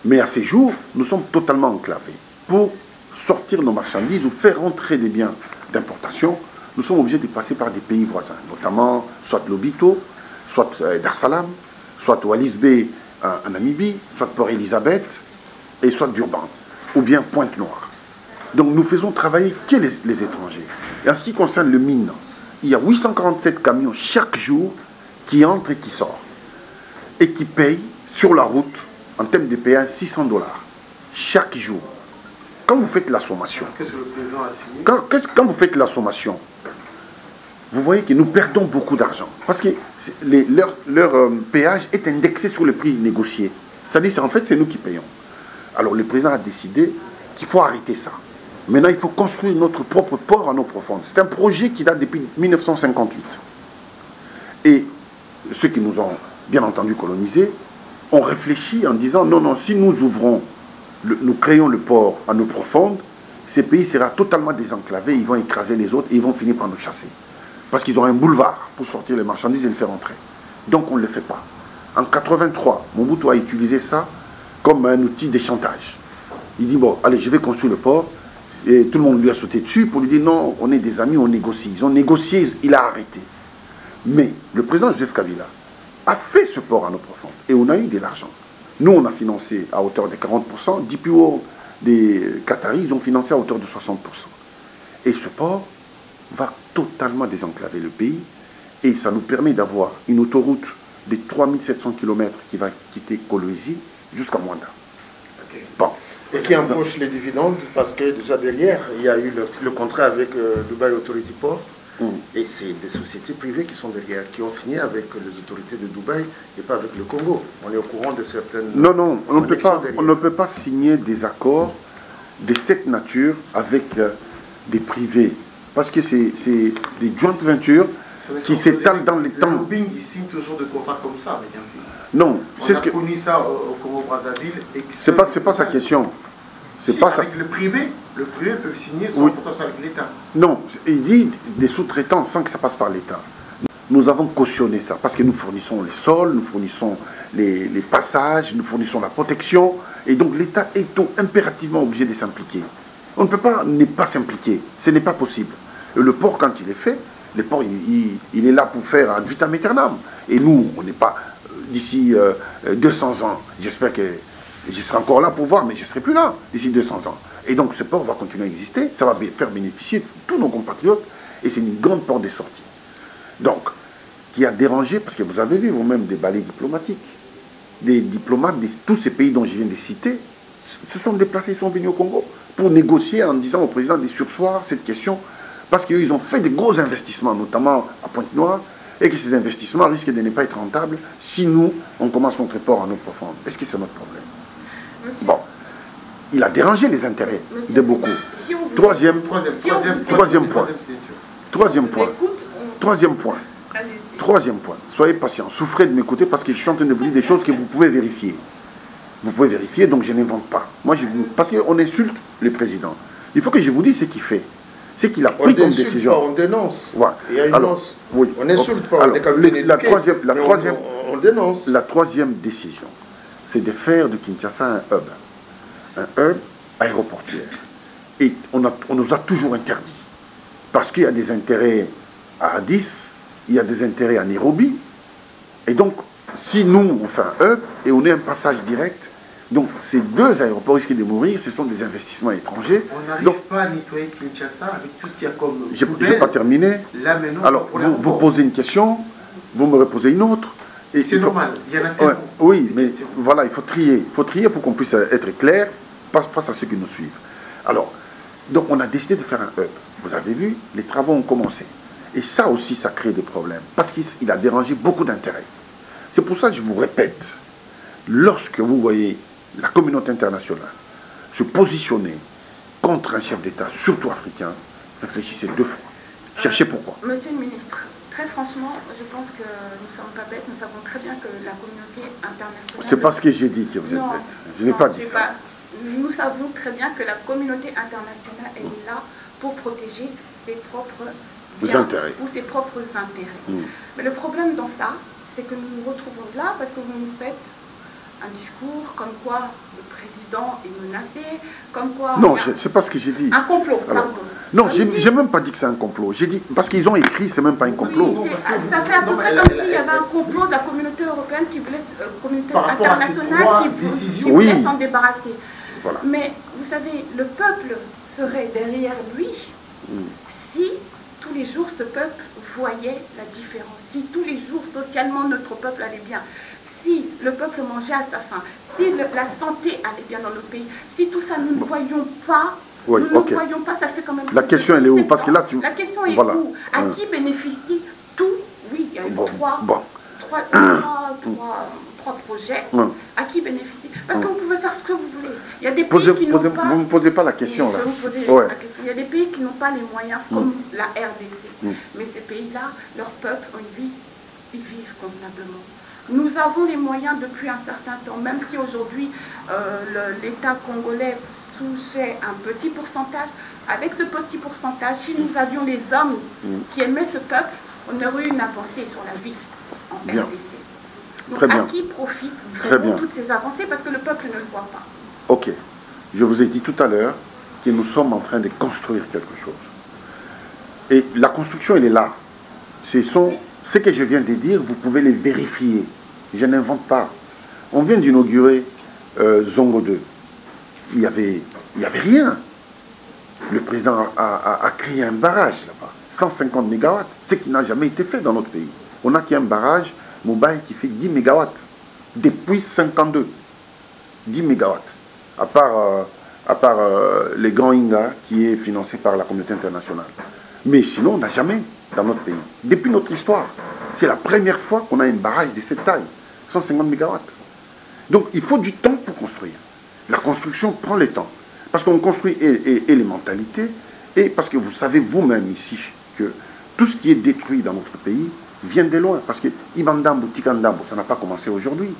Mais à ces jours, nous sommes totalement enclavés. Pour sortir nos marchandises ou faire rentrer des biens d'importation, nous sommes obligés de passer par des pays voisins, notamment soit Lobito, soit Dar Salam, soit Wallis Bay en Namibie, soit Port Elizabeth, et soit Durban, ou bien Pointe-Noire. Donc nous faisons travailler que les étrangers. Et en ce qui concerne le mine, il y a 847 camions chaque jour qui entrent et qui sortent, et qui payent sur la route, en termes de péage, 600 $ chaque jour. Quand vous faites la sommation, qu'est-ce que le président a signé? Quand vous faites la sommation, vous voyez que nous perdons beaucoup d'argent. Parce que leur péage est indexé sur le prix négocié. C'est-à-dire, en fait, c'est nous qui payons. Alors, le président a décidé qu'il faut arrêter ça. Maintenant, il faut construire notre propre port en eau profonde. C'est un projet qui date depuis 1958. Et ceux qui nous ont, bien entendu, colonisés, ont réfléchi en disant, non, si nous ouvrons, nous créons le port en eau profonde, ces pays sera totalement désenclavé, ils vont écraser les autres et ils vont finir par nous chasser. parce qu'ils ont un boulevard pour sortir les marchandises et les faire entrer. Donc on ne le fait pas. En 83, Mobutu a utilisé ça comme un outil de chantage. Il dit, bon, allez, je vais construire le port. Et tout le monde lui a sauté dessus pour lui dire, non, on est des amis, on négocie. Ils ont négocié, il a arrêté. Mais le président Joseph Kabila a fait ce port en eau profonde. Et on a eu de l'argent. Nous, on a financé à hauteur de 40%. DPO des Qataris, ils ont financé à hauteur de 60%. Et ce port va totalement désenclaver le pays. Et ça nous permet d'avoir une autoroute de 3700 km qui va quitter Kolwezi jusqu'à Mwanda. Okay. Bon. Et qui empoche les dividendes, parce que déjà derrière, il y a eu le contrat avec Dubai Authority Port. Et c'est des sociétés privées qui sont derrière, qui ont signé avec les autorités de Dubaï et pas avec le Congo. On est au courant de certaines... Non, non, on ne peut pas signer des accords de cette nature avec des privés. Parce que c'est des joint ventures qui s'étalent dans les temps. Le lobbying, il signe toujours des contrats comme ça avec un pays. Non, c'est ce que... On a connu ça au Congo-Brazzaville. C'est pas sa question. C'est pas avec le privé peut signer son contrat avec l'État. Non, il dit des sous-traitants sans que ça passe par l'État. Nous avons cautionné ça parce que nous fournissons les sols, nous fournissons les passages, nous fournissons la protection. Et donc l'État est impérativement obligé de s'impliquer. On ne peut pas ne pas s'impliquer. Ce n'est pas possible. Et le port, quand il est fait, le port, il est là pour faire ad vitam aeternam. Et nous, on n'est pas d'ici 200 ans. J'espère que je serai encore là pour voir, mais je ne serai plus là d'ici 200 ans. Et donc ce port va continuer à exister, ça va faire bénéficier tous nos compatriotes, et c'est une grande porte de sortie. Donc, qui a dérangé, parce que vous avez vu vous-même des balais diplomatiques, des diplomates de tous ces pays dont je viens de citer, se sont déplacés, ils sont venus au Congo, pour négocier en disant au président de surseoir cette question, parce qu'ils ont fait de gros investissements, notamment à Pointe-Noire, et que ces investissements risquent de ne pas être rentables si nous, on commence notre port en eau profonde. Est-ce que c'est notre problème? Bon, il a dérangé les intérêts de beaucoup. Troisième point. Soyez patient. Souffrez de m'écouter parce que je suis en train de vous dire des choses que vous pouvez vérifier. Vous pouvez vérifier, donc je n'invente pas. Moi, parce qu'on insulte le président. Il faut que je vous dise ce qu'il fait. C'est qu'il a pris comme décision. Pas, on dénonce. Voilà. Il y a une dénonce. Oui. On n'insulte pas. Alors, on dénonce. La troisième décision, c'est de faire de Kinshasa un hub aéroportuaire. Et on nous a toujours interdit. Parce qu'il y a des intérêts à Addis, il y a des intérêts à Nairobi. Et donc, si nous, on fait un hub et on a un passage direct, donc ces deux aéroports risquent de mourir, ce sont des investissements étrangers. On n'arrive pas à nettoyer Kinshasa avec tout ce qu'il y a comme je n'ai pas terminé. Là, maintenant, alors, vous posez une question, vous me reposez une autre. C'est normal, il y en a tellement. Oui, mais voilà, il faut trier. Il faut trier pour qu'on puisse être clair face à ceux qui nous suivent. Alors, donc on a décidé de faire un hub. Vous avez vu, les travaux ont commencé. Et ça aussi, ça crée des problèmes. Parce qu'il a dérangé beaucoup d'intérêts. C'est pour ça que je vous répète, lorsque vous voyez la communauté internationale se positionner contre un chef d'État, surtout africain, réfléchissez deux fois. Cherchez pourquoi. Monsieur le ministre, très franchement, je pense que nous ne sommes pas bêtes. Nous savons très bien que la communauté internationale... C'est pas ce que j'ai dit que vous êtes bête. Je n'ai pas dit ça. Nous savons très bien que la communauté internationale est là pour protéger ses propres intérêts. Ou ses propres intérêts. Mais le problème dans ça, c'est que nous nous retrouvons là parce que vous nous faites un discours comme quoi le président est menacé, comme quoi... Non, c'est pas ce que j'ai dit. Un complot, pardon. Non, j'ai même pas dit que c'est un complot. J'ai dit, parce qu'ils ont écrit, c'est même pas un complot. Oui, ça fait à peu près comme s'il y avait un complot de la communauté européenne qui voulait, communauté internationale qui voulait s'en débarrasser. Voilà. Mais vous savez, le peuple serait derrière lui si tous les jours ce peuple voyait la différence, si tous les jours socialement notre peuple allait bien, si le peuple mangeait à sa faim, si la santé allait bien dans le pays, si tout ça nous ne voyons pas, nous ne voyons pas, ça fait quand même... La question elle est où? Parce que là tu... La question est où? À qui bénéficie tout? Oui, il y a eu trois projets. À qui bénéficie? Parce que vous pouvez faire ce que vous voulez. Il y a des pays qui n'ont pas... Vous ne me posez pas la question là. Il y a des pays qui n'ont pas les moyens, comme la RDC. Mais ces pays-là, leur peuple ont une vie, ils vivent convenablement. Nous avons les moyens depuis un certain temps, même si aujourd'hui l'État congolais touchait un petit pourcentage, avec ce petit pourcentage, si nous avions les hommes qui aimaient ce peuple, on aurait eu une avancée sur la vie en RDC. Donc Très bien. à qui profitent vraiment toutes ces avancées? Parce que le peuple ne le voit pas. Ok. Je vous ai dit tout à l'heure que nous sommes en train de construire quelque chose. Et la construction, elle est là. Ce que je viens de dire, vous pouvez les vérifier. Je n'invente pas. On vient d'inaugurer Zongo 2. Il n'y avait rien. Le président a créé un barrage là-bas. 150 mégawatts. Ce qui n'a jamais été fait dans notre pays. On a créé un barrage, Mobile, qui fait 10 mégawatts. Depuis 52. 10 mégawatts. À part les grands Inga, qui est financé par la communauté internationale. Mais sinon, on n'a jamais dans notre pays. Depuis notre histoire. C'est la première fois qu'on a un barrage de cette taille. 150 mégawatts. Donc, il faut du temps pour construire. La construction prend le temps. Parce qu'on construit et les mentalités, et parce que vous savez vous-même ici que tout ce qui est détruit dans notre pays vient de loin. Parce que Ibandambo, Tikandambo, ça n'a pas commencé aujourd'hui.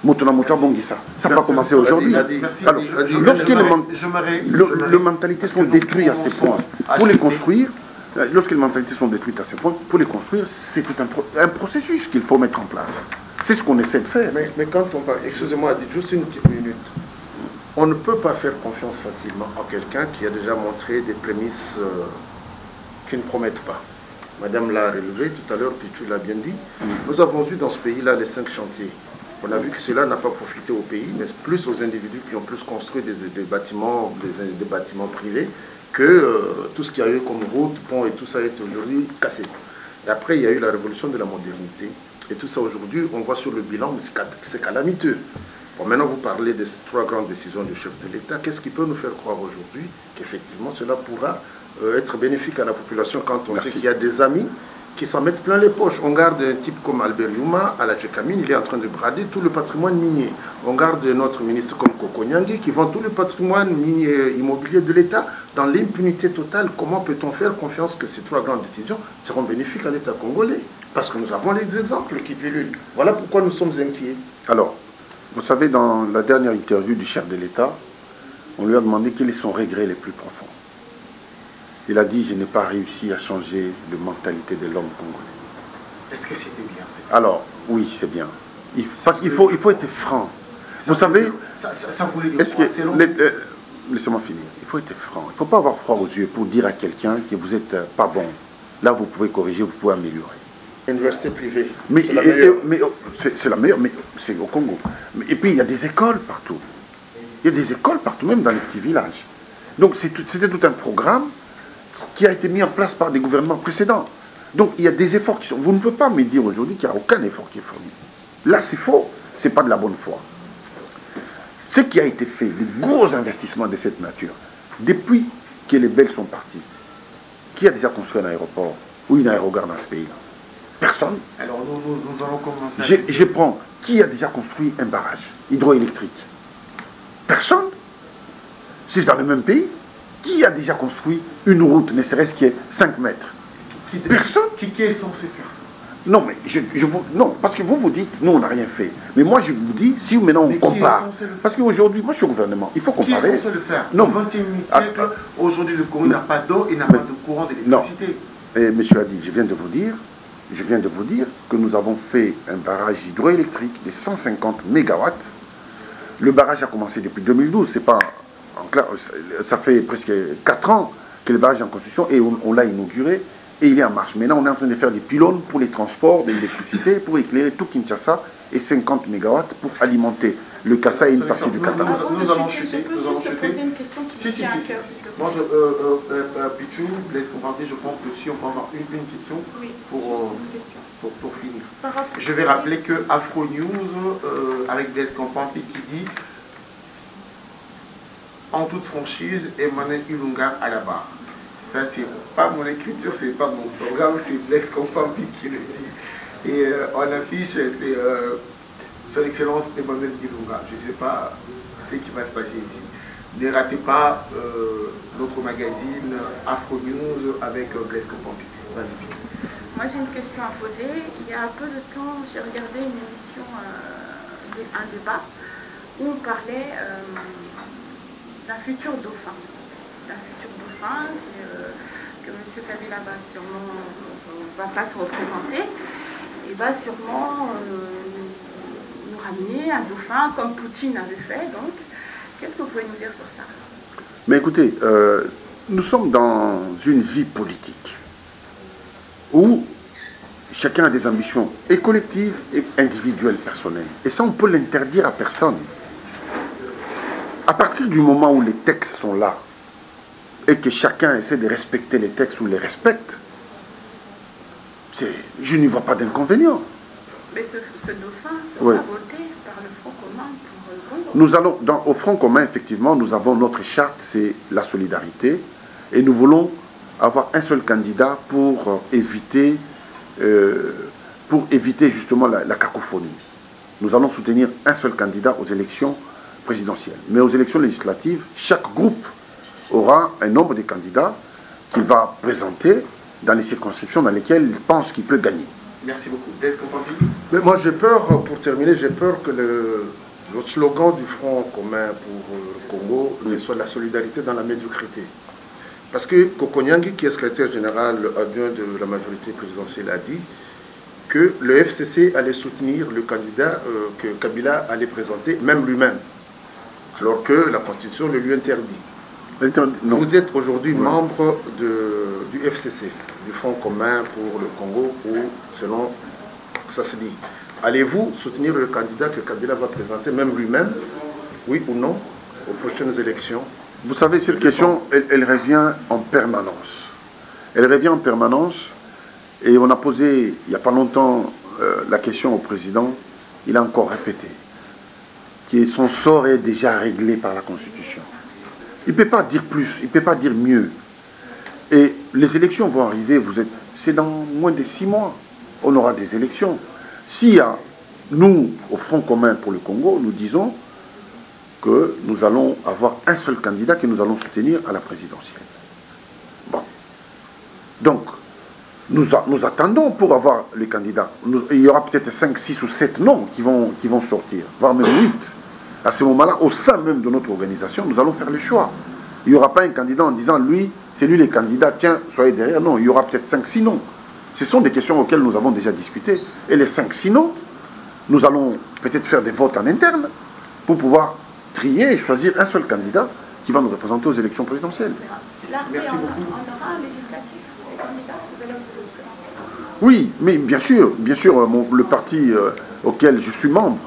Motona Bongisa, ça n'a pas commencé aujourd'hui. Alors, lorsque les mentalités sont détruites à ce point, pour les construire, lorsque les mentalités sont détruites à ce point, pour les construire, c'est un processus qu'il faut mettre en place. C'est ce qu'on essaie de faire. Mais quand on parle, excusez-moi, dites juste une petite minute. On ne peut pas faire confiance facilement à quelqu'un qui a déjà montré des prémices qui ne promettent pas. Madame l'a relevé tout à l'heure, puis tu l'as bien dit. Nous avons vu dans ce pays-là les 5 chantiers. On a vu que cela n'a pas profité au pays, mais plus aux individus qui ont plus construit des bâtiments privés que tout ce qu'il y a eu comme route, pont et tout ça est aujourd'hui cassé. Et après, il y a eu la révolution de la modernité. Et tout ça aujourd'hui, on voit sur le bilan, c'est calamiteux. Bon, maintenant, vous parlez des 3 grandes décisions du chef de l'État. Qu'est-ce qui peut nous faire croire aujourd'hui qu'effectivement cela pourra être bénéfique à la population quand on sait qu'il y a des amis qui s'en mettent plein les poches. On garde un type comme Albert Youma à la Tchékamine, il est en train de brader tout le patrimoine minier. On garde notre ministre comme Koko Nyangi qui vend tout le patrimoine minier immobilier de l'État dans l'impunité totale. Comment peut-on faire confiance que ces 3 grandes décisions seront bénéfiques à l'État congolais? Parce que nous avons les exemples qui pullulent. Voilà pourquoi nous sommes inquiets. Alors, vous savez, dans la dernière interview du chef de l'État, on lui a demandé quels sont ses regrets les plus profonds. Il a dit, je n'ai pas réussi à changer la mentalité de l'homme congolais. Est-ce que c'était bien? Alors, oui, c'est bien. Parce qu'il faut être franc. Vous savez, ça voulait dire quoi? Laissez-moi finir. Il faut être franc. Il ne faut pas avoir froid aux yeux pour dire à quelqu'un que vous n'êtes pas bon. Là, vous pouvez corriger, vous pouvez améliorer. Université privée. Mais c'est la meilleure, mais c'est au Congo. Et puis, il y a des écoles partout. Il y a des écoles partout, même dans les petits villages. Donc, c'était tout un programme qui a été mis en place par des gouvernements précédents. Donc, il y a des efforts qui sont... Vous ne pouvez pas me dire aujourd'hui qu'il n'y a aucun effort qui est fourni. Là, c'est faux. Ce n'est pas de la bonne foi. Ce qui a été fait, les gros investissements de cette nature, depuis que les Belges sont partis, qui a déjà construit un aéroport ou une aérogare dans ce pays-là? Personne. Alors, nous allons commencer... Je prends, qui a déjà construit un barrage hydroélectrique? Personne. C'est dans le même pays. Qui a déjà construit une route, ne serait-ce que 5 mètres? Personne. Qui est censé faire ça? Non, mais non, parce que vous dites, nous, on n'a rien fait. Mais moi, je vous dis, si maintenant on compare... Parce qu'aujourd'hui, moi, je suis au gouvernement, il faut comparer... Qui est censé le faire? Non. Au XXe siècle, aujourd'hui, le Congo n'a pas d'eau et n'a pas de courant d'électricité. Et monsieur a dit, je viens de vous dire que nous avons fait un barrage hydroélectrique de 150 mégawatts. Le barrage a commencé depuis 2012, c'est pas... Ça fait presque 4 ans que le barrage est en construction et on l'a inauguré et il est en marche. Maintenant, on est en train de faire des pylônes pour les transports d'électricité, pour éclairer tout Kinshasa et 50 mégawatts pour alimenter le Kassa et une partie du Katanga. Nous allons chuter. Si. Moi, Pichou, laisse comprendre, je pense que si on peut avoir une question pour finir. Je vais rappeler que Afro News, avec Blaise Campampi qui dit en toute franchise, Emmanuel Ilunga à la barre. Ça, c'est pas mon écriture, c'est pas mon programme, c'est Blaise Campampi qui le dit. Et en affiche, c'est Son Excellence Emmanuel Ilunga. Je ne sais pas ce qui va se passer ici. Ne ratez pas notre magazine Afro News avec Blaise Campampi. Vas-y. Moi, j'ai une question à poser. Il y a peu de temps, j'ai regardé une émission, un débat, où on parlait d'un futur dauphin. d'un futur dauphin que M. Kabila va sûrement va pas se représenter et va sûrement nous ramener un dauphin comme Poutine avait fait. Donc, qu'est-ce que vous pouvez nous dire sur ça? Mais écoutez, nous sommes dans une vie politique où chacun a des ambitions et collectives et individuelles, personnelles. Et ça, on peut l'interdire à personne. À partir du moment où les textes sont là et que chacun essaie de respecter les textes ou les respecte, je n'y vois pas d'inconvénient. Mais ce dauphin sera voté par le Front commun pour le Congo. Nous allons, au Front commun, effectivement, nous avons notre charte, c'est la solidarité. Et nous voulons avoir un seul candidat pour éviter justement la cacophonie. Nous allons soutenir un seul candidat aux élections présidentielles. Mais aux élections législatives, chaque groupe aura un nombre de candidats qu'il va présenter dans les circonscriptions dans lesquelles il pense qu'il peut gagner. Merci beaucoup. Est-ce qu'on peut... Mais moi j'ai peur, pour terminer, j'ai peur que le slogan du Front commun pour le Congo soit la solidarité dans la médiocrité. Parce que Kokonyangi, qui est secrétaire général adjoint de la majorité présidentielle, a dit que le FCC allait soutenir le candidat que Kabila allait présenter, même lui-même, alors que la Constitution le lui interdit. Vous êtes aujourd'hui membre du FCC, du Front commun pour le Congo, où, selon ça se dit, allez-vous soutenir le candidat que Kabila va présenter, même lui-même, oui ou non, aux prochaines élections? Vous savez, cette question, elle revient en permanence. Elle revient en permanence, et on a posé, il n'y a pas longtemps, la question au président, il a encore répété, que son sort est déjà réglé par la Constitution. Il ne peut pas dire plus, il ne peut pas dire mieux. Et les élections vont arriver, c'est dans moins de 6 mois, on aura des élections. S'il y a, nous, au Front commun pour le Congo, nous disons que nous allons avoir un seul candidat que nous allons soutenir à la présidentielle. Bon. Donc, nous attendons pour avoir les candidats. Il y aura peut-être 5, 6 ou 7 noms qui vont sortir, voire même 8. À ce moment-là, au sein même de notre organisation, nous allons faire le choix. Il n'y aura pas un candidat en disant, lui, c'est lui le candidat, tiens, soyez derrière. Non, il y aura peut-être 5, 6 noms. Ce sont des questions auxquelles nous avons déjà discuté. Et les 5, 6 noms, nous allons peut-être faire des votes en interne pour pouvoir trier et choisir un seul candidat qui va nous représenter aux élections présidentielles. Merci beaucoup. On aura un législatif, les candidats, vous allez vous... Oui, mais bien sûr, le parti auquel je suis membre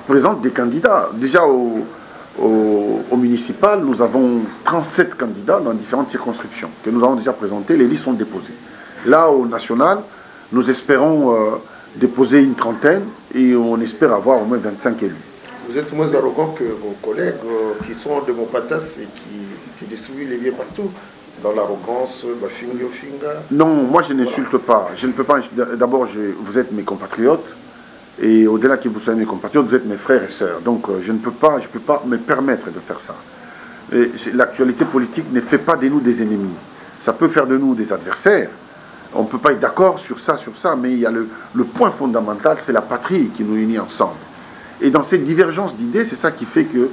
présente des candidats. Déjà au municipal, nous avons 37 candidats dans différentes circonscriptions que nous avons déjà présentés. Les listes sont déposées. Là, au national, nous espérons déposer une trentaine et on espère avoir au moins 25 élus. Vous êtes moins arrogant que vos collègues qui sont de Mopatas et qui distribuent les liens partout. Dans l'arrogance, Bafinga. Non, moi je n'insulte pas. Je ne peux pas. D'abord, vous êtes mes compatriotes. Et au-delà que vous soyez mes compatriotes, vous êtes mes frères et sœurs. Donc je ne peux pas me permettre de faire ça. L'actualité politique ne fait pas de nous des ennemis. Ça peut faire de nous des adversaires. On ne peut pas être d'accord sur ça, mais il y a le point fondamental, c'est la patrie qui nous unit ensemble. Et dans cette divergence d'idées, c'est ça qui fait que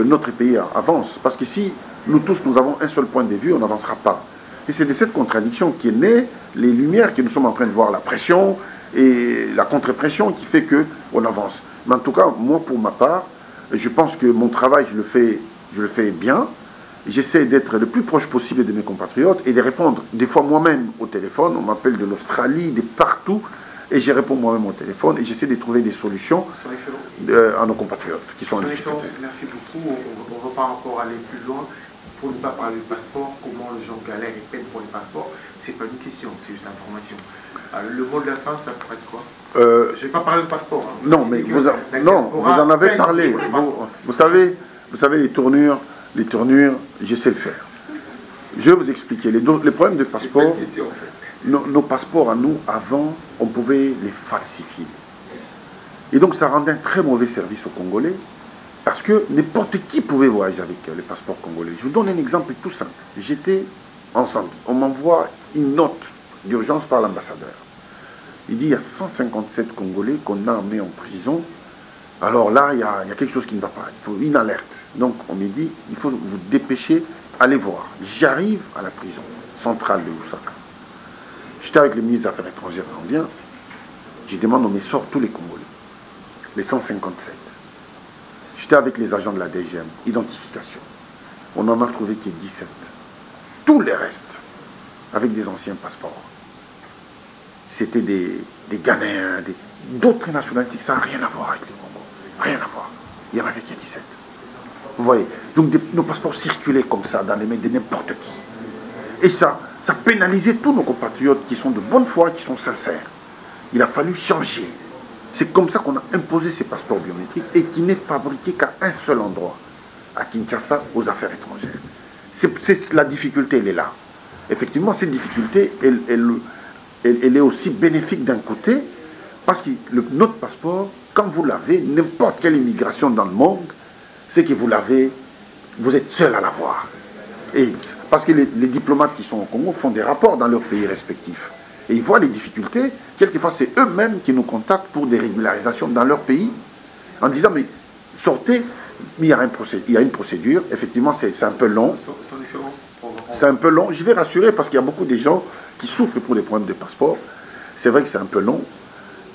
notre pays avance. Parce que si nous tous, nous avons un seul point de vue, on n'avancera pas. Et c'est de cette contradiction qui est née les lumières que nous sommes en train de voir, la pression et la contre-pression qui fait qu'on avance. Mais en tout cas, moi, pour ma part, je pense que mon travail, je le fais bien. J'essaie d'être le plus proche possible de mes compatriotes et de répondre des fois moi-même au téléphone. On m'appelle de l'Australie, de partout. Et je réponds moi-même au téléphone et j'essaie de trouver des solutions à nos compatriotes qui sont en difficulté. Merci beaucoup. On ne va pas encore aller plus loin. Pour ne pas parler de passeport, comment les gens galèrent et peinent pour les passeports, c'est pas une question, c'est juste l'information. Le mot de la fin, ça pourrait être quoi? Je ne vais pas parler de passeport. Hein. Non, mais vous en avez parlé. Vous savez, les tournures, je sais le faire. Je vais vous expliquer. Les problèmes de passeport, nos passeports à nous, avant, on pouvait les falsifier. Et donc ça rendait un très mauvais service aux Congolais, parce que n'importe qui pouvait voyager avec les passeports congolais. Je vous donne un exemple tout simple. J'étais en Zambie. On m'envoie une note d'urgence par l'ambassadeur. Il dit il y a 157 Congolais qu'on a mis en prison. Alors là, il y a quelque chose qui ne va pas. Il faut une alerte. Donc on me dit il faut vous dépêcher allez voir. J'arrive à la prison centrale de Lusaka. J'étais avec le ministre des Affaires étrangères indien. Je demande on me sort tous les Congolais. Les 157. J'étais avec les agents de la DGM. Identification. On n'en a trouvé que 17. Tous les restes, avec des anciens passeports. C'était des Ghanéens, d'autres nationalités. Ça n'a rien à voir avec le Congo. Rien à voir. Il n'y en avait que 17. Vous voyez. Donc nos passeports circulaient comme ça dans les mains de n'importe qui. Et ça pénalisait tous nos compatriotes qui sont de bonne foi, qui sont sincères. Il a fallu changer. C'est comme ça qu'on a imposé ces passeports biométriques et qui n'est fabriqué qu'à un seul endroit, à Kinshasa, aux affaires étrangères. La difficulté, elle est là. Effectivement, cette difficulté, elle est aussi bénéfique d'un côté, parce que notre passeport, quand vous l'avez, n'importe quelle immigration dans le monde, c'est que vous l'avez, vous êtes seul à l'avoir. Et parce que les diplomates qui sont au Congo font des rapports dans leurs pays respectifs. Et ils voient les difficultés. Quelquefois, c'est eux-mêmes qui nous contactent pour des régularisations dans leur pays, en disant, mais sortez, mais il y a une procédure. Effectivement, c'est un peu long. C'est un peu long. Je vais rassurer parce qu'il y a beaucoup de gens qui souffrent pour les problèmes de passeport. C'est vrai que c'est un peu long.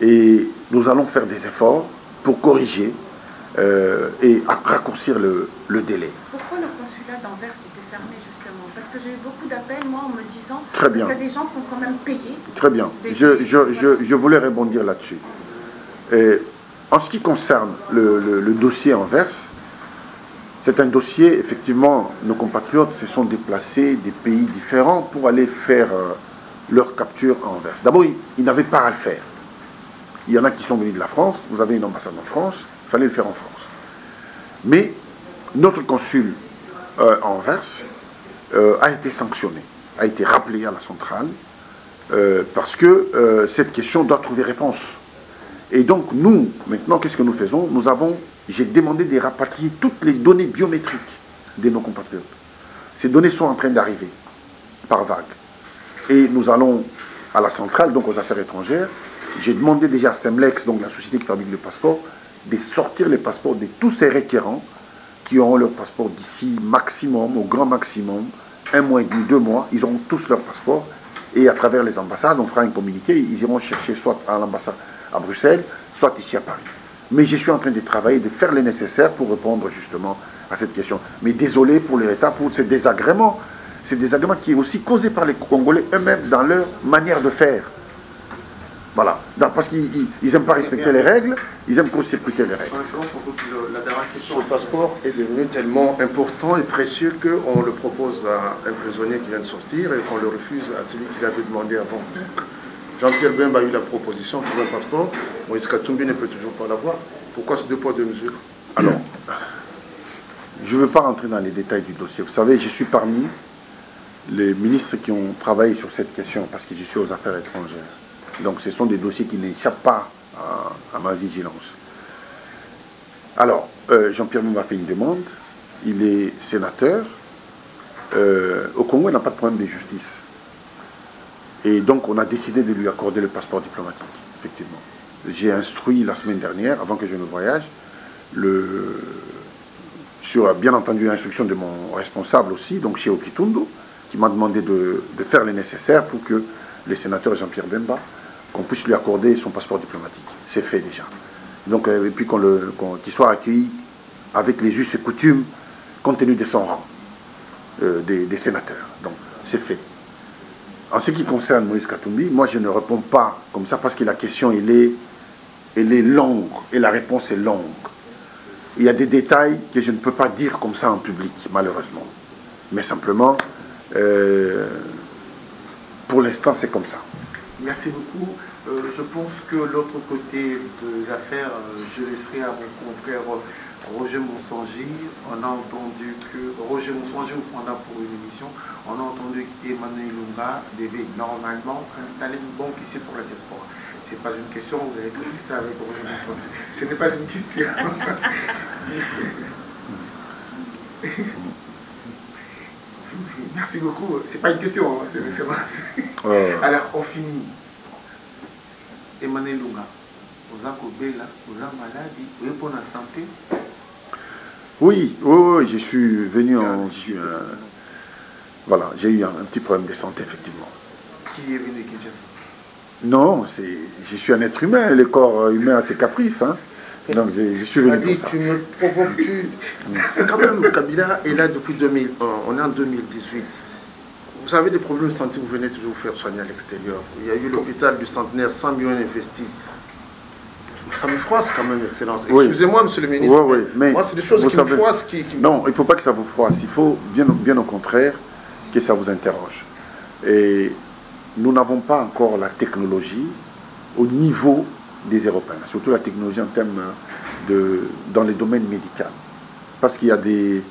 Et nous allons faire des efforts pour corriger et raccourcir le délai. Pourquoi le consulat d'Anvers était fermé justement? Parce que j'ai eu beaucoup d'appels, moi, en me disant Très bien. qu'il y a des gens qui ont quand même payé. Très bien. Je voulais rebondir là-dessus. En ce qui concerne le dossier Anvers, c'est un dossier, effectivement, nos compatriotes se sont déplacés des pays différents pour aller faire leur capture à Anvers. D'abord, ils n'avaient pas à le faire. Il y en a qui sont venus de la France, vous avez une ambassade en France, il fallait le faire en France. Mais notre consul à Anvers a été sanctionné, a été rappelé à la centrale, parce que cette question doit trouver réponse. Et donc nous, maintenant, qu'est-ce que nous faisons? J'ai demandé de rapatrier toutes les données biométriques de nos compatriotes. Ces données sont en train d'arriver par vague. Et nous allons à la centrale, donc aux affaires étrangères. J'ai demandé déjà à Semlex, donc la société qui fabrique le passeport, de sortir les passeports de tous ces requérants qui auront leur passeport d'ici maximum, au grand maximum, 1 mois et demi, 2 mois. Ils auront tous leur passeport. Et à travers les ambassades, on fera un communiqué. Ils iront chercher soit à l'ambassade à Bruxelles, soit ici à Paris. Mais je suis en train de travailler, de faire le nécessaire pour répondre justement à cette question. Mais désolé pour l'État, pour ces désagréments. Ces désagréments qui est aussi causé par les Congolais eux-mêmes dans leur manière de faire. Voilà. Parce qu'ils n'aiment pas respecter les règles, ils aiment court-circuiter les règles. La dernière question, le passeport est devenu tellement important et précieux qu'on le propose à un prisonnier qui vient de sortir et qu'on le refuse à celui qui l'avait demandé avant. Jean-Pierre Bemba a eu la proposition pour un passeport. Moïse Katumbi ne peut toujours pas l'avoir. Pourquoi ce 2 poids 2 mesures? Alors, je ne veux pas rentrer dans les détails du dossier. Vous savez, je suis parmi les ministres qui ont travaillé sur cette question parce que je suis aux affaires étrangères. Donc ce sont des dossiers qui n'échappent pas à ma vigilance. Alors, Jean-Pierre Bemba a fait une demande. Il est sénateur. Au Congo, il n'a pas de problème de justice. Et donc, on a décidé de lui accorder le passeport diplomatique, effectivement. J'ai instruit la semaine dernière, avant que je ne voyage, sur, bien entendu, l'instruction de mon responsable aussi, donc chez Okitundu, qui m'a demandé de faire le nécessaire pour que le sénateur Jean-Pierre Bemba, qu'on puisse lui accorder son passeport diplomatique. C'est fait déjà. Donc, et puis qu'il soit accueilli avec les us et coutumes, compte tenu de son rang des sénateurs. Donc, c'est fait. En ce qui concerne Moïse Katumbi, moi je ne réponds pas comme ça parce que la question elle est longue et la réponse est longue. Il y a des détails que je ne peux pas dire comme ça en public, malheureusement. Mais simplement, pour l'instant c'est comme ça. Merci beaucoup. Je pense que l'autre côté des affaires, je laisserai à mon confrère Roger Monsangi. On a entendu que Roger Monsangi nous prendra pour une émission. On a entendu qu'Emmanuel Ilunga devait normalement installer une banque ici pour la diaspora. Ce n'est pas une question, vous allez traiter ça avec Roger Monsangi. Ce n'est pas une question. Merci beaucoup. Ce n'est pas une question, hein. C'est alors, on finit. Emmanuel Ilunga, vous avez maladie, vous avez pour la santé? Oui, je suis venu en... Voilà, j'ai eu un petit problème de santé, effectivement. Qui est venu de Kinshasa? Non, je suis un être humain, le corps humain a ses caprices. Hein. Donc je suis venu pour ça. Tu me provoques, c'est quand même, Kabila est là depuis 2001, on est en 2018. Vous avez des problèmes de santé, vous venez toujours vous faire soigner à l'extérieur. Il y a eu l'hôpital du Centenaire, 100 millions investis. Ça me froisse quand même, Excellence. Oui. Excusez-moi, Monsieur le Ministre, oui, mais moi c'est des choses qui me froissent. Non, il ne faut pas que ça vous froisse, il faut bien au contraire que ça vous interroge. Et nous n'avons pas encore la technologie au niveau des Européens, surtout la technologie en termes dans les domaines médicaux. Parce qu'il y a des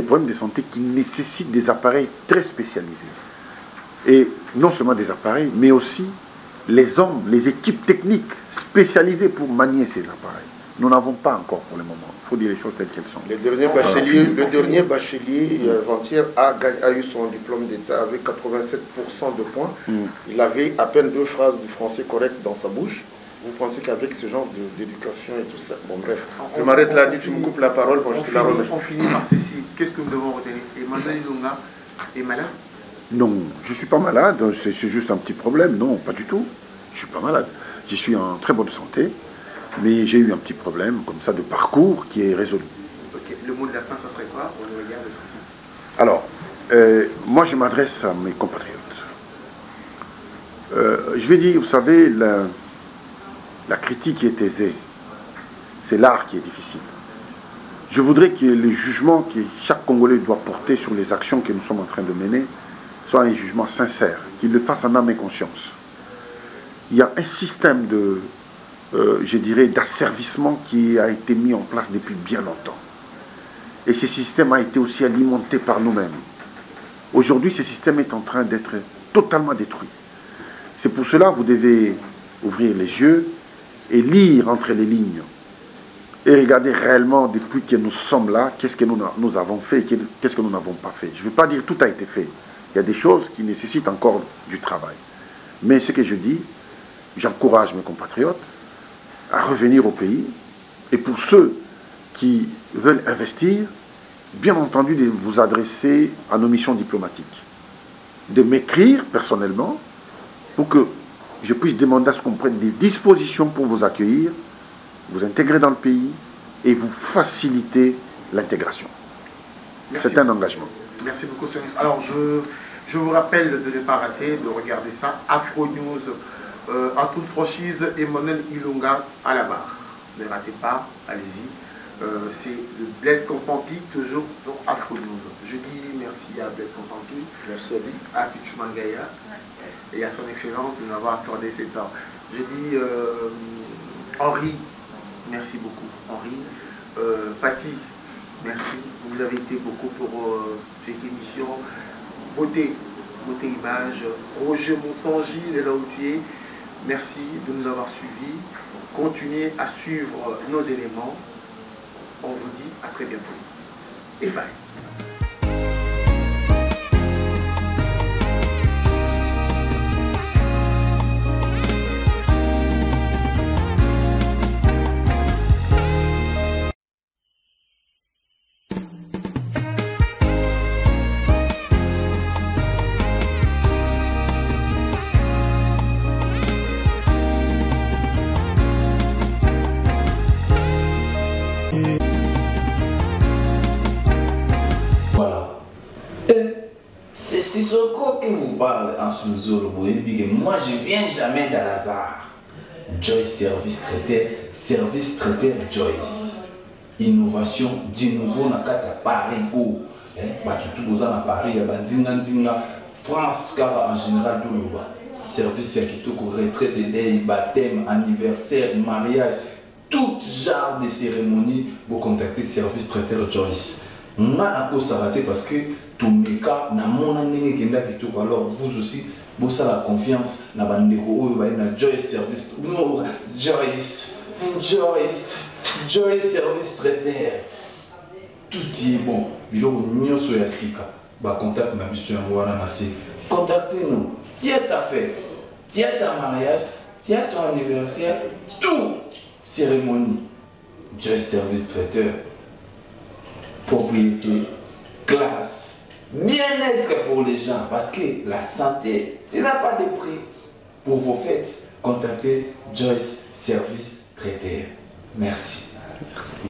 problèmes de santé qui nécessitent des appareils très spécialisés. Et non seulement des appareils, mais aussi les hommes, les équipes techniques spécialisées pour manier ces appareils. Nous n'avons pas encore pour le moment. Il faut dire les choses telles qu'elles sont. Le dernier bachelier avant-hier a eu son diplôme d'État avec 87% de points. Il avait à peine 2 phrases du français correct dans sa bouche. Vous pensez qu'avec ce genre d'éducation et tout ça, bon bref, je m'arrête là, tu me coupes la parole, bon, je te la remets. On finit par ceci. Qu'est-ce que nous devons retenir? Emmanuel Ilunga est malade? Non, je ne suis pas malade, c'est juste un petit problème. Non, pas du tout. Je ne suis pas malade. Je suis en très bonne santé, mais j'ai eu un petit problème comme ça de parcours qui est résolu. Ok, le mot de la fin, ça serait quoi? Alors, moi je m'adresse à mes compatriotes. Je vais dire, vous savez, la critique est aisée, c'est l'art qui est difficile. Je voudrais que le jugement que chaque Congolais doit porter sur les actions que nous sommes en train de mener soit un jugement sincère, qu'il le fasse en âme et conscience. Il y a un système je dirais, d'asservissement qui a été mis en place depuis bien longtemps. Et ce système a été aussi alimenté par nous-mêmes. Aujourd'hui, ce système est en train d'être totalement détruit. C'est pour cela que vous devez ouvrir les yeux et lire entre les lignes et regarder réellement depuis que nous sommes là, qu'est-ce que nous avons fait et qu'est-ce que nous n'avons pas fait. Je ne veux pas dire tout a été fait. Il y a des choses qui nécessitent encore du travail. Mais ce que je dis, j'encourage mes compatriotes à revenir au pays. Et pour ceux qui veulent investir, bien entendu, de vous adresser à nos missions diplomatiques. De m'écrire personnellement pour que je puisse demander à ce qu'on prenne des dispositions pour vous accueillir, vous intégrer dans le pays et vous faciliter l'intégration. C'est un engagement. Merci beaucoup, Sonis. Alors, je vous rappelle de ne pas rater, de regarder ça. Afro News, en toute franchise, Emmanuel Ilunga à la barre. Ne ratez pas, allez-y. C'est le Blaise Compaoré, toujours dans Afro News. Je dis merci à Blaise Compaoré, merci à Pichu Mangaya et à son excellence de m'avoir accordé ces temps. Je dis Henri, merci beaucoup. Henri, Patti, merci. Vous avez été beaucoup pour cette émission. Beauté Image, Roger Monsangi, il est là où tu es. Merci de nous avoir suivis. Continuez à suivre nos éléments. On vous dit à très bientôt. Et bye. C'est Sissoko qui vous parle en Souzolo. Moi, je viens jamais d'Al hasard. Joyce Service Traiteur Joyce. Innovation du nouveau Nakata Paris. Tout à Paris, France, car en général, tout le service qui retrait de deuil, baptême, anniversaire, mariage, tout genre de cérémonie pour contacter Service Traiteur Joyce. Parce que tout mes cas, alors vous aussi, vous avez la confiance dans Joyce Service. Non, Joyce Service Traiteur. Tout y est bon. Il y a contact ma mission. Contactez-nous. Tiens ta fête, tiens ta mariage, tiens ton anniversaire, tout cérémonie. Joyce Service Traiteur. Propriété, classe, bien-être pour les gens, parce que la santé, tu n'as pas de prix. Pour vos fêtes, contactez Joyce Service Traiteur. Merci. Merci.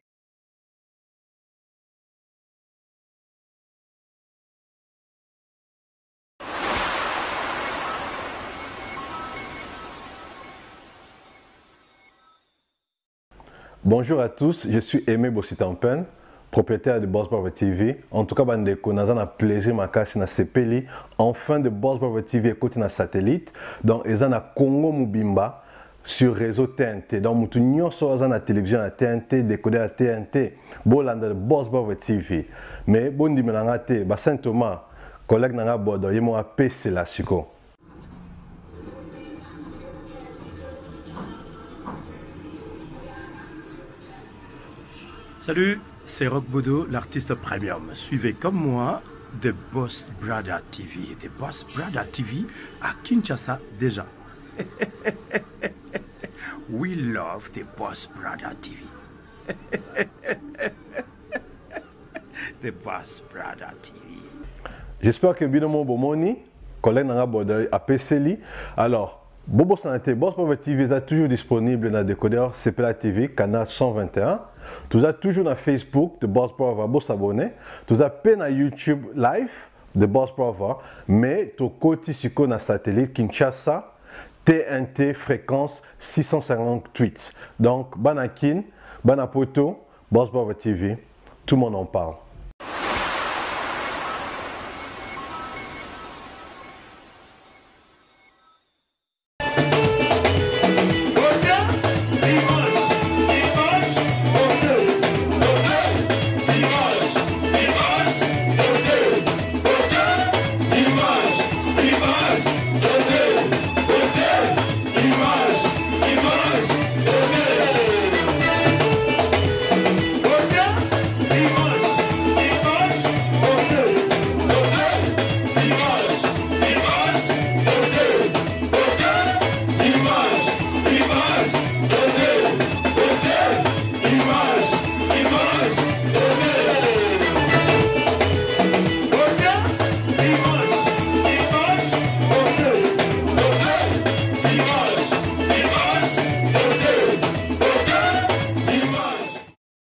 Bonjour à tous, je suis Aimé Bossitampen, propriétaire de Boss Brother TV. En tout cas, bandeko, nous avons un plaisir makasi na sepeli. Enfin de Boss Brother TV écoute na satellite. Donc, ils ont à Congo Mubimba sur réseau TNT. Donc, mutu nyonso na télévision à TNT, décodé à TNT. Bolanda de Boss Brother TV. Mais bon dimenanga te, ba Saint Thomas, collègue nanga bodo, yemo a PC la siko. Salut, c'est Rock Bodo, l'artiste premium. Suivez comme moi The Boss Brother TV. The Boss Brother TV à Kinshasa déjà. We love The Boss Brother TV. The Boss Brother TV. J'espère que Binomo Bomoni, collègue nanga bodo a PC. Alors, Bobo Santé, Boss Brother TV est toujours disponible dans le décodeur CPLA TV, canal 121. Vous êtes toujours sur Facebook de Boss Brother, vous s'abonner. Vous êtes sur YouTube live de Boss Brother, mais tu côté sur le satellite Kinshasa, TNT fréquence 658. Donc, Banakin, Banapoto, Boss Brother TV, tout le monde en parle.